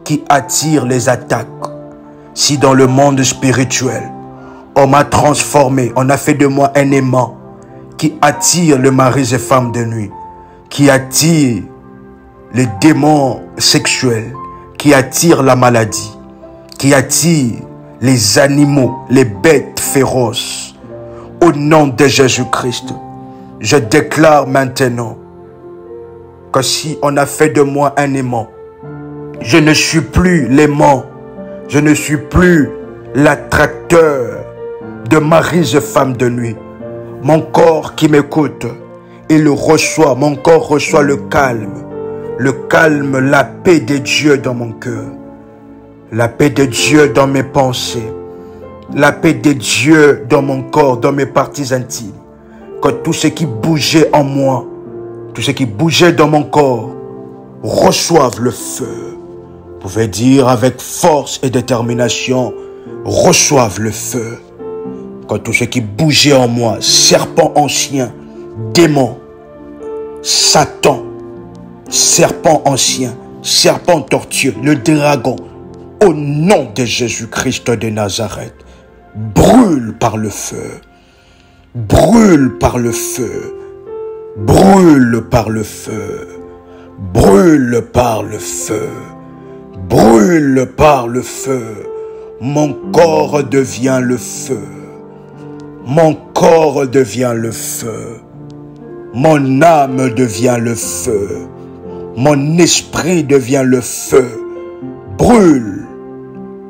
qui attirent les attaques, si dans le monde spirituel, on m'a transformé, on a fait de moi un aimant qui attire les maris et femmes de nuit, qui attire les démons sexuels, qui attire la maladie, qui attire les animaux, les bêtes féroces. Au nom de Jésus-Christ, je déclare maintenant que si on a fait de moi un aimant, je ne suis plus l'aimant Je ne suis plus l'attracteur de Maryse femme de nuit. Mon corps qui m'écoute, il reçoit, mon corps reçoit le calme, la paix de Dieu dans mon cœur, la paix de Dieu dans mes pensées, la paix de Dieu dans mon corps, dans mes parties intimes. Que tout ce qui bougeait en moi, tout ce qui bougeait dans mon corps, reçoive le feu. Vous pouvez dire avec force et détermination, reçoive le feu. Que tout ce qui bougeait en moi, serpent ancien, démon, Satan, serpent ancien, serpent tortueux, le dragon, au nom de Jésus-Christ de Nazareth, brûle par le feu, brûle par le feu, brûle par le feu, brûle par le feu, brûle par le feu. Mon corps devient le feu, mon corps devient le feu, mon âme devient le feu, mon esprit devient le feu. Brûle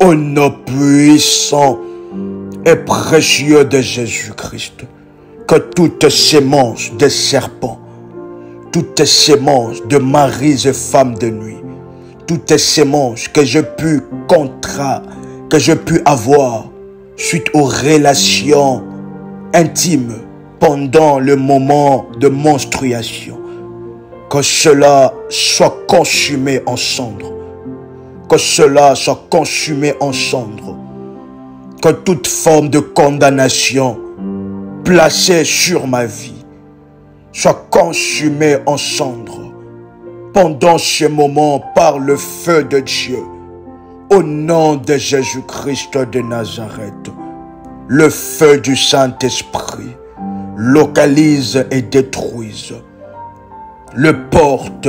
au nom puissant et précieux de Jésus-Christ. Que toute sémence de serpent, toute sémence de Maryse femme de nuit, toute sémence que je puis avoir suite aux relations intimes pendant le moment de menstruation, que cela soit consumé en cendres, que cela soit consumé en cendres, que toute forme de condamnation placée sur ma vie soit consumée en cendres pendant ce moment par le feu de Dieu. Au nom de Jésus-Christ de Nazareth, le feu du Saint-Esprit localise et détruise le porte,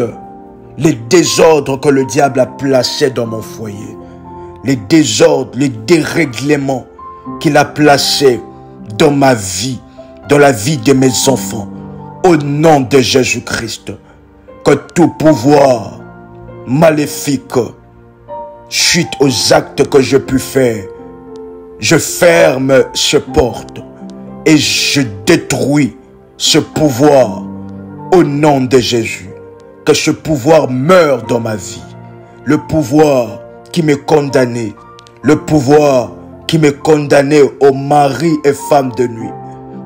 les désordres que le diable a placés dans mon foyer, les désordres, les dérèglements qu'il a placés dans ma vie, dans la vie de mes enfants, au nom de Jésus-Christ. Que tout pouvoir maléfique, suite aux actes que je puis faire, je ferme ce porte et je détruis ce pouvoir au nom de Jésus. Que ce pouvoir meure dans ma vie. Le pouvoir qui m'est condamné, le pouvoir qui m'est condamné aux maris et femmes de nuit.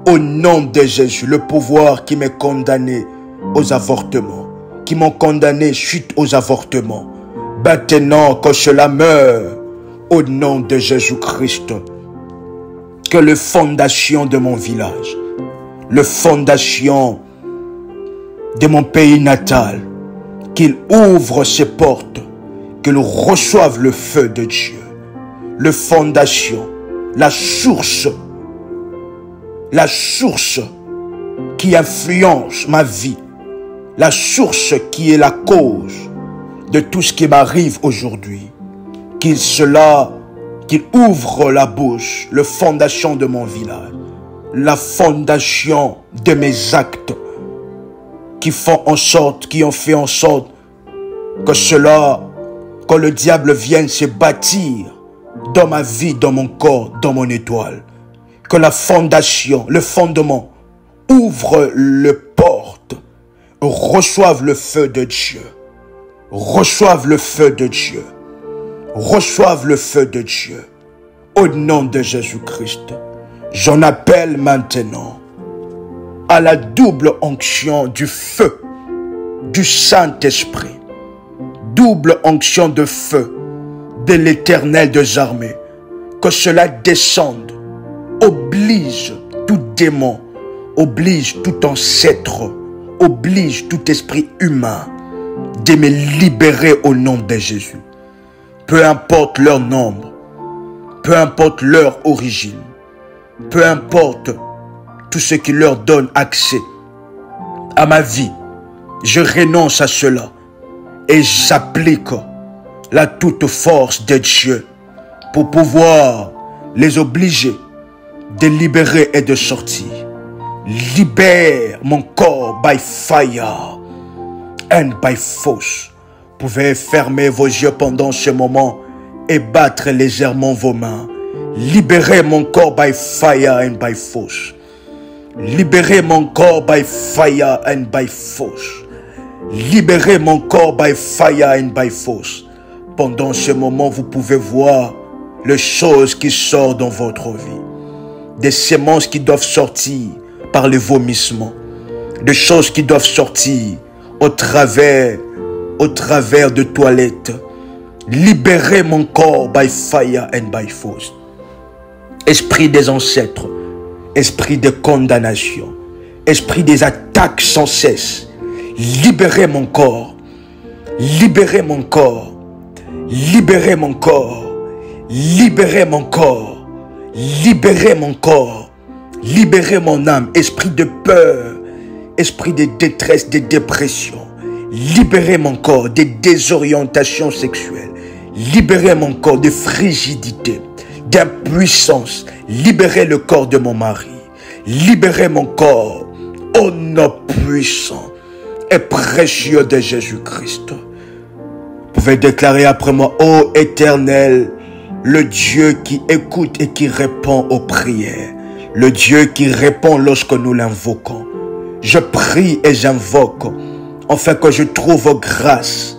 Au nom de Jésus, le pouvoir qui m'est condamné aux avortements, qui m'ont condamné suite aux avortements. Maintenant que cela meurt, au nom de Jésus-Christ, que les fondations de mon village, les fondations de mon pays natal, qu'il ouvre ses portes, qu'il reçoive le feu de Dieu, les fondations, la source qui influence ma vie, la source qui est la cause de tout ce qui m'arrive aujourd'hui, qu'il ouvre la bouche, la fondation de mon village, la fondation de mes actes, qui ont fait en sorte que le diable vienne se bâtir dans ma vie, dans mon corps, dans mon étoile. Que la fondation, le fondement, ouvre le porte, reçoive le feu de Dieu. Reçoive le feu de Dieu. Reçoive le feu de Dieu. Au nom de Jésus-Christ, j'en appelle maintenant à la double onction du feu du Saint-Esprit, double onction de feu de l'Éternel des armées, que cela descende, oblige tout démon, oblige tout ancêtre, oblige tout esprit humain de me libérer au nom de Jésus. Peu importe leur nombre, peu importe leur origine, peu importe tout ce qui leur donne accès à ma vie, je renonce à cela et j'applique la toute force de Dieu pour pouvoir les obliger de libérer et de sortir. Libère mon corps by fire and by force. Vous pouvez fermer vos yeux pendant ce moment et battre légèrement vos mains. Libérez mon corps by fire and by force. Libérez mon corps by fire and by force. Libérez mon corps by fire and by force. Pendant ce moment, vous pouvez voir les choses qui sortent dans votre vie. Des semences qui doivent sortir par le vomissement. Des choses qui doivent sortir au travers de toilettes. Libérez mon corps by fire and by force. Esprit des ancêtres, esprit de condamnation, esprit des attaques sans cesse. Libérez mon corps. Libérez mon corps. Libérez mon corps. Libérez mon corps. Libérez mon corps. Libérez mon âme. Esprit de peur. Esprit de détresse, de dépression. Libérez mon corps de désorientation sexuelle. Libérez mon corps de frigidité, d'impuissance. Libérez le corps de mon mari. Libérez mon corps au nom puissant et précieux de Jésus-Christ. Vous pouvez déclarer après moi: ô Éternel, le Dieu qui écoute et qui répond aux prières. Le Dieu qui répond lorsque nous l'invoquons. Je prie et j'invoque afin que je trouve grâce,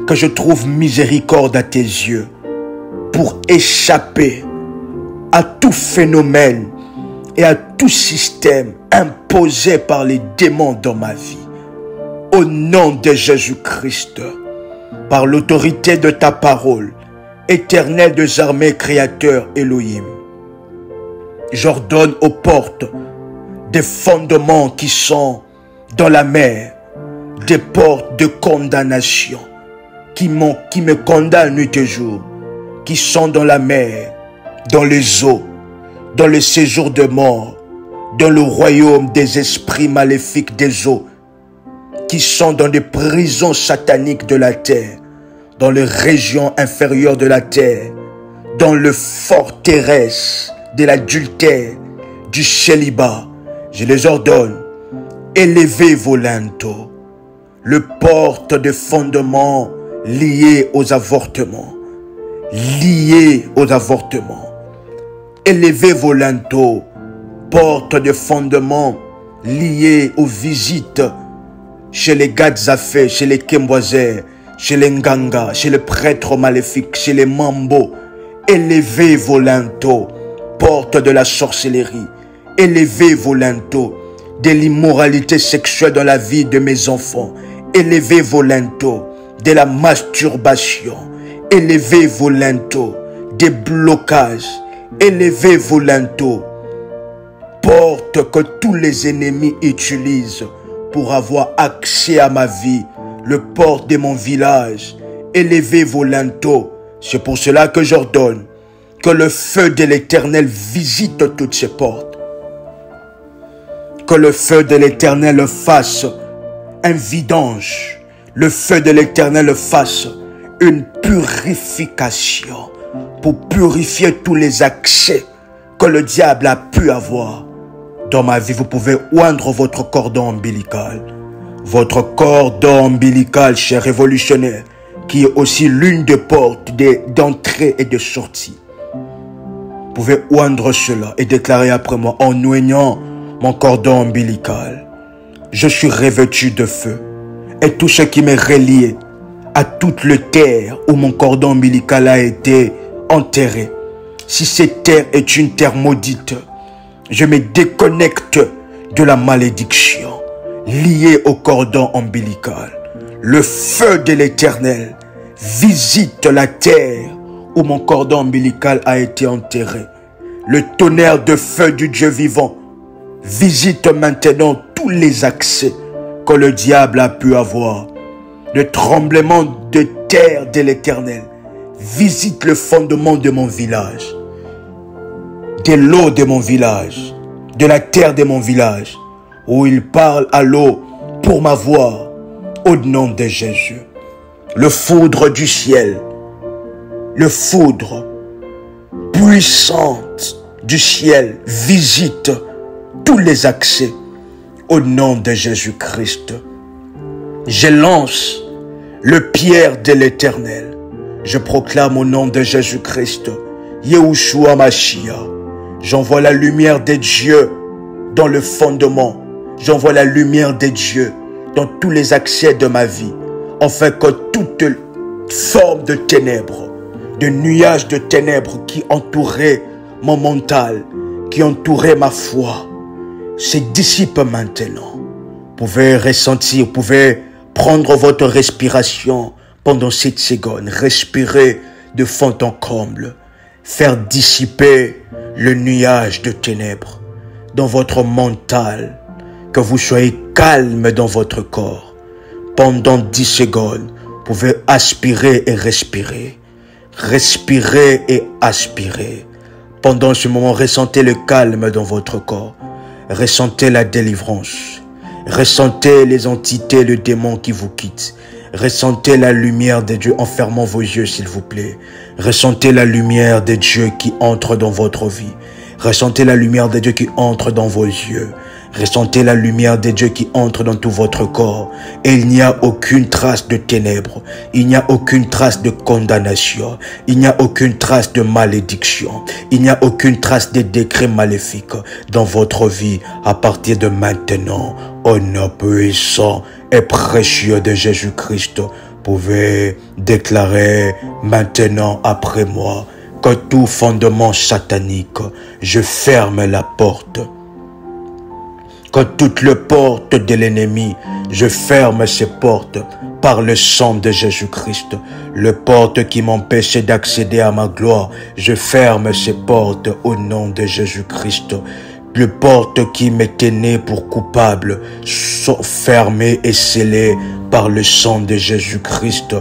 que je trouve miséricorde à tes yeux pour échapper à tout phénomène et à tout système imposé par les démons dans ma vie. Au nom de Jésus-Christ, par l'autorité de ta parole, Éternel des armées, Créateur Elohim, j'ordonne aux portes des fondements qui sont dans la mer, des portes de condamnation qui me condamnent nuit et jour, qui sont dans la mer, dans les eaux, dans le séjour de mort, dans le royaume des esprits maléfiques des eaux, qui sont dans des prisons sataniques de la terre, dans les régions inférieures de la terre, dans le forteresse de l'adultère, du célibat. Je les ordonne, élevez vos linteaux, le porte de fondements liés aux avortements, liés aux avortements. Élevez vos linteaux, porte de fondements liés aux visites chez les Gadzafé, chez les Kemboisers, chez les Nganga, chez les prêtres maléfiques, chez les Mambo. Élevez vos linteaux, porte de la sorcellerie. Élevez vos linteaux de l'immoralité sexuelle dans la vie de mes enfants. Élevez vos linteaux de la masturbation. Élevez vos linteaux des blocages. Élevez vos linteaux, porte que tous les ennemis utilisent pour avoir accès à ma vie, le porte de mon village. Élevez vos linteaux. C'est pour cela que j'ordonne que le feu de l'Éternel visite toutes ces portes. Que le feu de l'Éternel fasse un vidange. Le feu de l'Éternel fasse une purification pour purifier tous les accès que le diable a pu avoir. Dans ma vie, vous pouvez oindre votre cordon ombilical. Votre cordon ombilical, cher révolutionnaire, qui est aussi l'une des portes d'entrée et de sortie. Vous pouvez oindre cela et déclarer après moi, en oignant mon cordon ombilical: je suis revêtu de feu, et tout ce qui m'est relié à toute la terre où mon cordon ombilical a été enterré. Si cette terre est une terre maudite, je me déconnecte de la malédiction liée au cordon ombilical. Le feu de l'Éternel visite la terre où mon cordon ombilical a été enterré. Le tonnerre de feu du Dieu vivant visite maintenant tous les accès que le diable a pu avoir. Le tremblement de terre de l'Éternel visite le fondement de mon village, de l'eau de mon village, de la terre de mon village, où il parle à l'eau pour m'avoir, au nom de Jésus. Le foudre du ciel, le foudre puissante du ciel visite tous les accès, au nom de Jésus-Christ. Je lance le pierre de l'Éternel Je proclame au nom de Jésus-Christ, Yahushua Mashiach. J'envoie la lumière des dieux dans le fondement. J'envoie la lumière des dieux dans tous les accès de ma vie, afin que toute forme de ténèbres, de nuages de ténèbres qui entouraient mon mental, qui entouraient ma foi, se dissipent maintenant. Vous pouvez ressentir, vous pouvez prendre votre respiration pendant 7 secondes, respirer de fond en comble, faire dissiper le nuage de ténèbres dans votre mental, que vous soyez calme dans votre corps. Pendant 10 secondes, vous pouvez aspirer et respirer. Respirez et aspirez. Pendant ce moment, ressentez le calme dans votre corps. Ressentez la délivrance. Ressentez les entités, le démon qui vous quitte. Ressentez la lumière de Dieu en fermant vos yeux, s'il vous plaît. Ressentez la lumière de Dieu qui entre dans votre vie. Ressentez la lumière de Dieu qui entre dans vos yeux. Ressentez la lumière de Dieu qui entre dans tout votre corps. Et il n'y a aucune trace de ténèbres. Il n'y a aucune trace de condamnation. Il n'y a aucune trace de malédiction. Il n'y a aucune trace de décrets maléfiques dans votre vie à partir de maintenant. Au nom puissant et précieux de Jésus-Christ, vous pouvez déclarer maintenant après moi que tout fondement satanique, je ferme la porte. Que toutes les portes de l'ennemi, je ferme ces portes par le sang de Jésus-Christ. Les portes qui m'empêchaient d'accéder à ma gloire, je ferme ces portes au nom de Jésus-Christ. Les portes qui me tenaient pour coupable sont fermées et scellées par le sang de Jésus-Christ.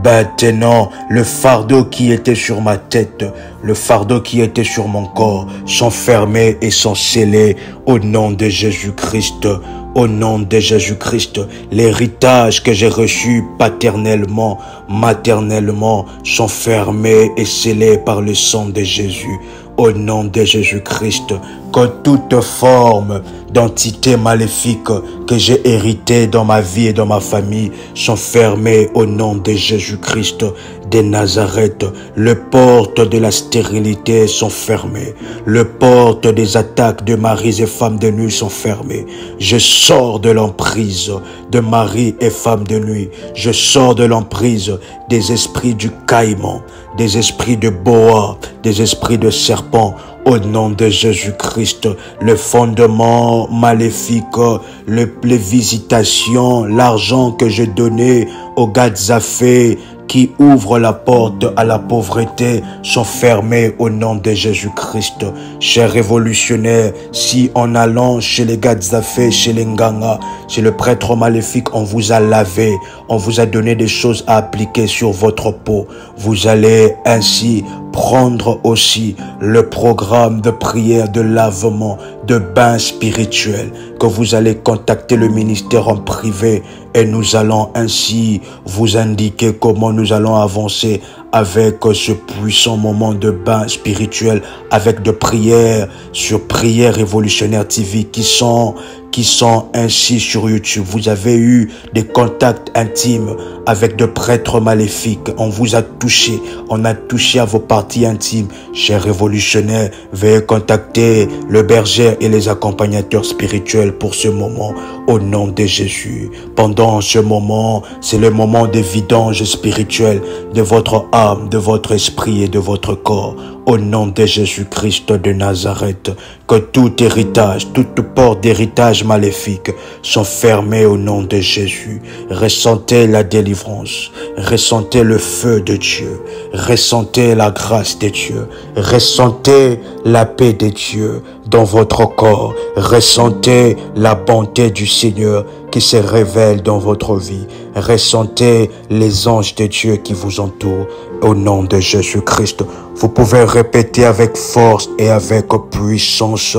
Maintenant, le fardeau qui était sur ma tête, le fardeau qui était sur mon corps, sont fermés et sont scellés au nom de Jésus-Christ. Au nom de Jésus-Christ, l'héritage que j'ai reçu paternellement, maternellement, sont fermés et scellés par le sang de Jésus. Au nom de Jésus-Christ, que toute forme d'entité maléfique que j'ai héritée dans ma vie et dans ma famille sont fermées au nom de Jésus-Christ de Nazareth. Les portes de la stérilité sont fermées. Les portes des attaques de maris et femmes de nuit sont fermées. Je sors de l'emprise de maris et femmes de nuit. Je sors de l'emprise des esprits du caïman, des esprits de boa, des esprits de serpent. Au nom de Jésus-Christ, le fondement maléfique, les visitations, l'argent que je donnais aux Gadzafé qui ouvrent la porte à la pauvreté sont fermés au nom de Jésus-Christ. Chers révolutionnaires, si en allant chez les Gadzafé, chez les Nganga, chez le prêtre maléfique, on vous a lavé, on vous a donné des choses à appliquer sur votre peau, vous allez ainsi prendre aussi le programme de prière, de lavement, de bain spirituel, que vous allez contacter le ministère en privé et nous allons ainsi vous indiquer comment nous allons avancer avec ce puissant moment de bain spirituel, avec de prières sur Prière Révolutionnaire TV qui sont ainsi sur YouTube. Vous avez eu des contacts intimes avec de prêtres maléfiques. On vous a touché. On a touché à vos parties intimes. Chers révolutionnaires, veuillez contacter le berger et les accompagnateurs spirituels pour ce moment au nom de Jésus. Pendant ce moment, c'est le moment de vidange spirituelle de votre âme, de votre esprit et de votre corps. Au nom de Jésus-Christ de Nazareth, que tout héritage, toute porte d'héritage maléfique sont fermées au nom de Jésus. Ressentez la délivrance, ressentez le feu de Dieu, ressentez la grâce de Dieu, ressentez la paix de Dieu dans votre corps, ressentez la bonté du Seigneur qui se révèle dans votre vie, ressentez les anges de Dieu qui vous entourent au nom de Jésus-Christ. Vous pouvez répéter avec force et avec puissance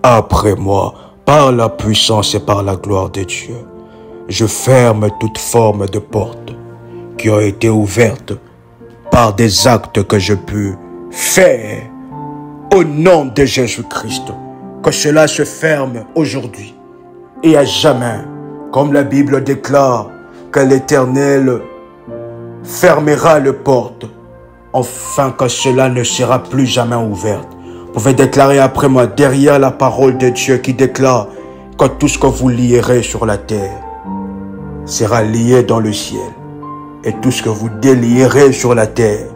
après moi, par la puissance et par la gloire de Dieu. Je ferme toute forme de porte qui ont été ouvertes par des actes que je peux faire au nom de Jésus-Christ. Que cela se ferme aujourd'hui et à jamais, comme la Bible déclare que l'Éternel fermera les portes afin que cela ne sera plus jamais ouvert. Vous pouvez déclarer après moi, derrière la parole de Dieu qui déclare que tout ce que vous lierez sur la terre sera lié dans le ciel. Et tout ce que vous délierez sur la terre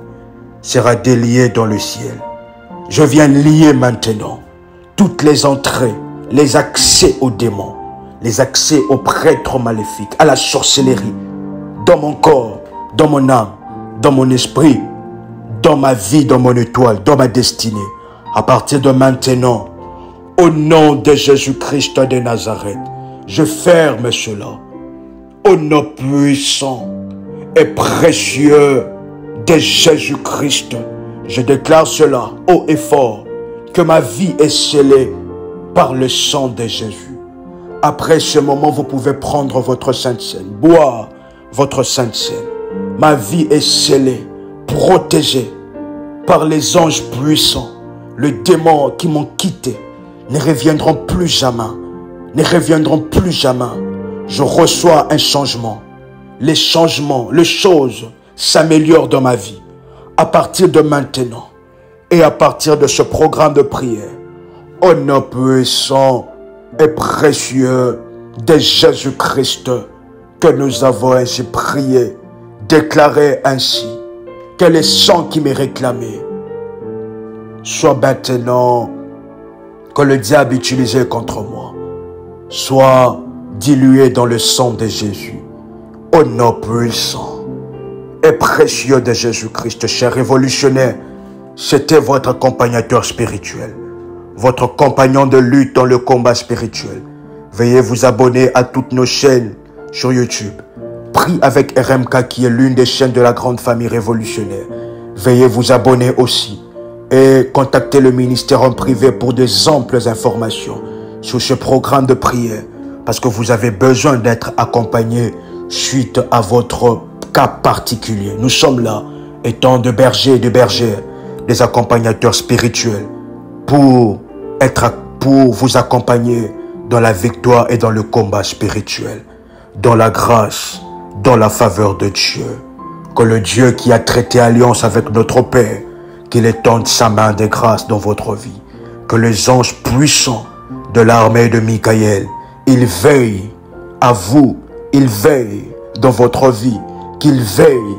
sera délié dans le ciel. Je viens lier maintenant toutes les entrées, les accès aux démons, les accès aux prêtres maléfiques, à la sorcellerie, dans mon corps, dans mon âme, dans mon esprit, dans ma vie, dans mon étoile, dans ma destinée. À partir de maintenant, au nom de Jésus-Christ de Nazareth, je ferme cela. Au nom puissant et précieux de Jésus-Christ, je déclare cela haut et fort, que ma vie est scellée par le sang de Jésus. Après ce moment, vous pouvez prendre votre Sainte Seine, boire votre Sainte Seine. Ma vie est scellée, protégée par les anges puissants. Les démons qui m'ont quitté ne reviendront plus jamais, ne reviendront plus jamais. Je reçois un changement. Les changements, les choses s'améliorent dans ma vie. À partir de maintenant et à partir de ce programme de prière, au nom puissant et précieux de Jésus-Christ, que nous avons ainsi prié, déclaré ainsi, que le sang qui m'est réclamé soit maintenant, que le diable utilisé contre moi soit dilué dans le sang de Jésus. Au nom puissant et précieux de Jésus-Christ, cher révolutionnaire, c'était votre accompagnateur spirituel, votre compagnon de lutte dans le combat spirituel. Veuillez vous abonner à toutes nos chaînes sur YouTube. Prie avec RMK qui est l'une des chaînes de la grande famille révolutionnaire. Veuillez vous abonner aussi et contacter le ministère en privé pour de amples informations sur ce programme de prière, parce que vous avez besoin d'être accompagné suite à votre cas particulier. Nous sommes là, étant de bergers et de bergères, des accompagnateurs spirituels, pour vous accompagner dans la victoire et dans le combat spirituel, dans la grâce, dans la faveur de Dieu. Que le Dieu qui a traité alliance avec notre Père, qu'il étende sa main de grâce dans votre vie. Que les anges puissants de l'armée de Michaël, ils veillent à vous, ils veillent dans votre vie, qu'ils veillent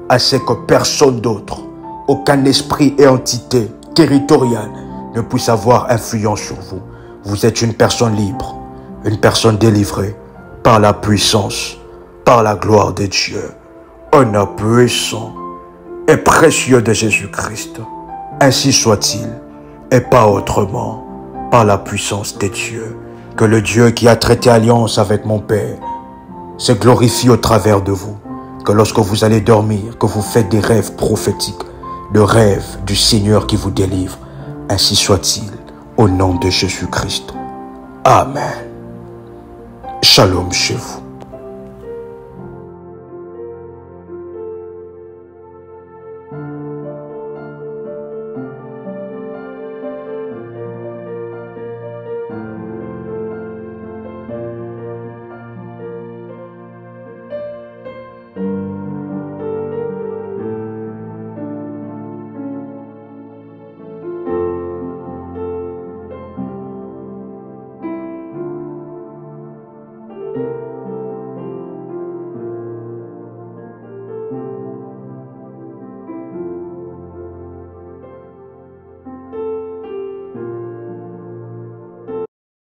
à ce que personne d'autre, aucun esprit et entité territoriale ne puisse avoir influence sur vous. Vous êtes une personne libre, une personne délivrée par la puissance, par la gloire de Dieu. Au nom puissant et précieux de Jésus-Christ. Ainsi soit-il, et pas autrement, par la puissance de Dieu. Que le Dieu qui a traité alliance avec mon Père se glorifie au travers de vous. Que lorsque vous allez dormir, que vous faites des rêves prophétiques, le rêve du Seigneur qui vous délivre. Ainsi soit-il, au nom de Jésus-Christ. Amen. Shalom chez vous.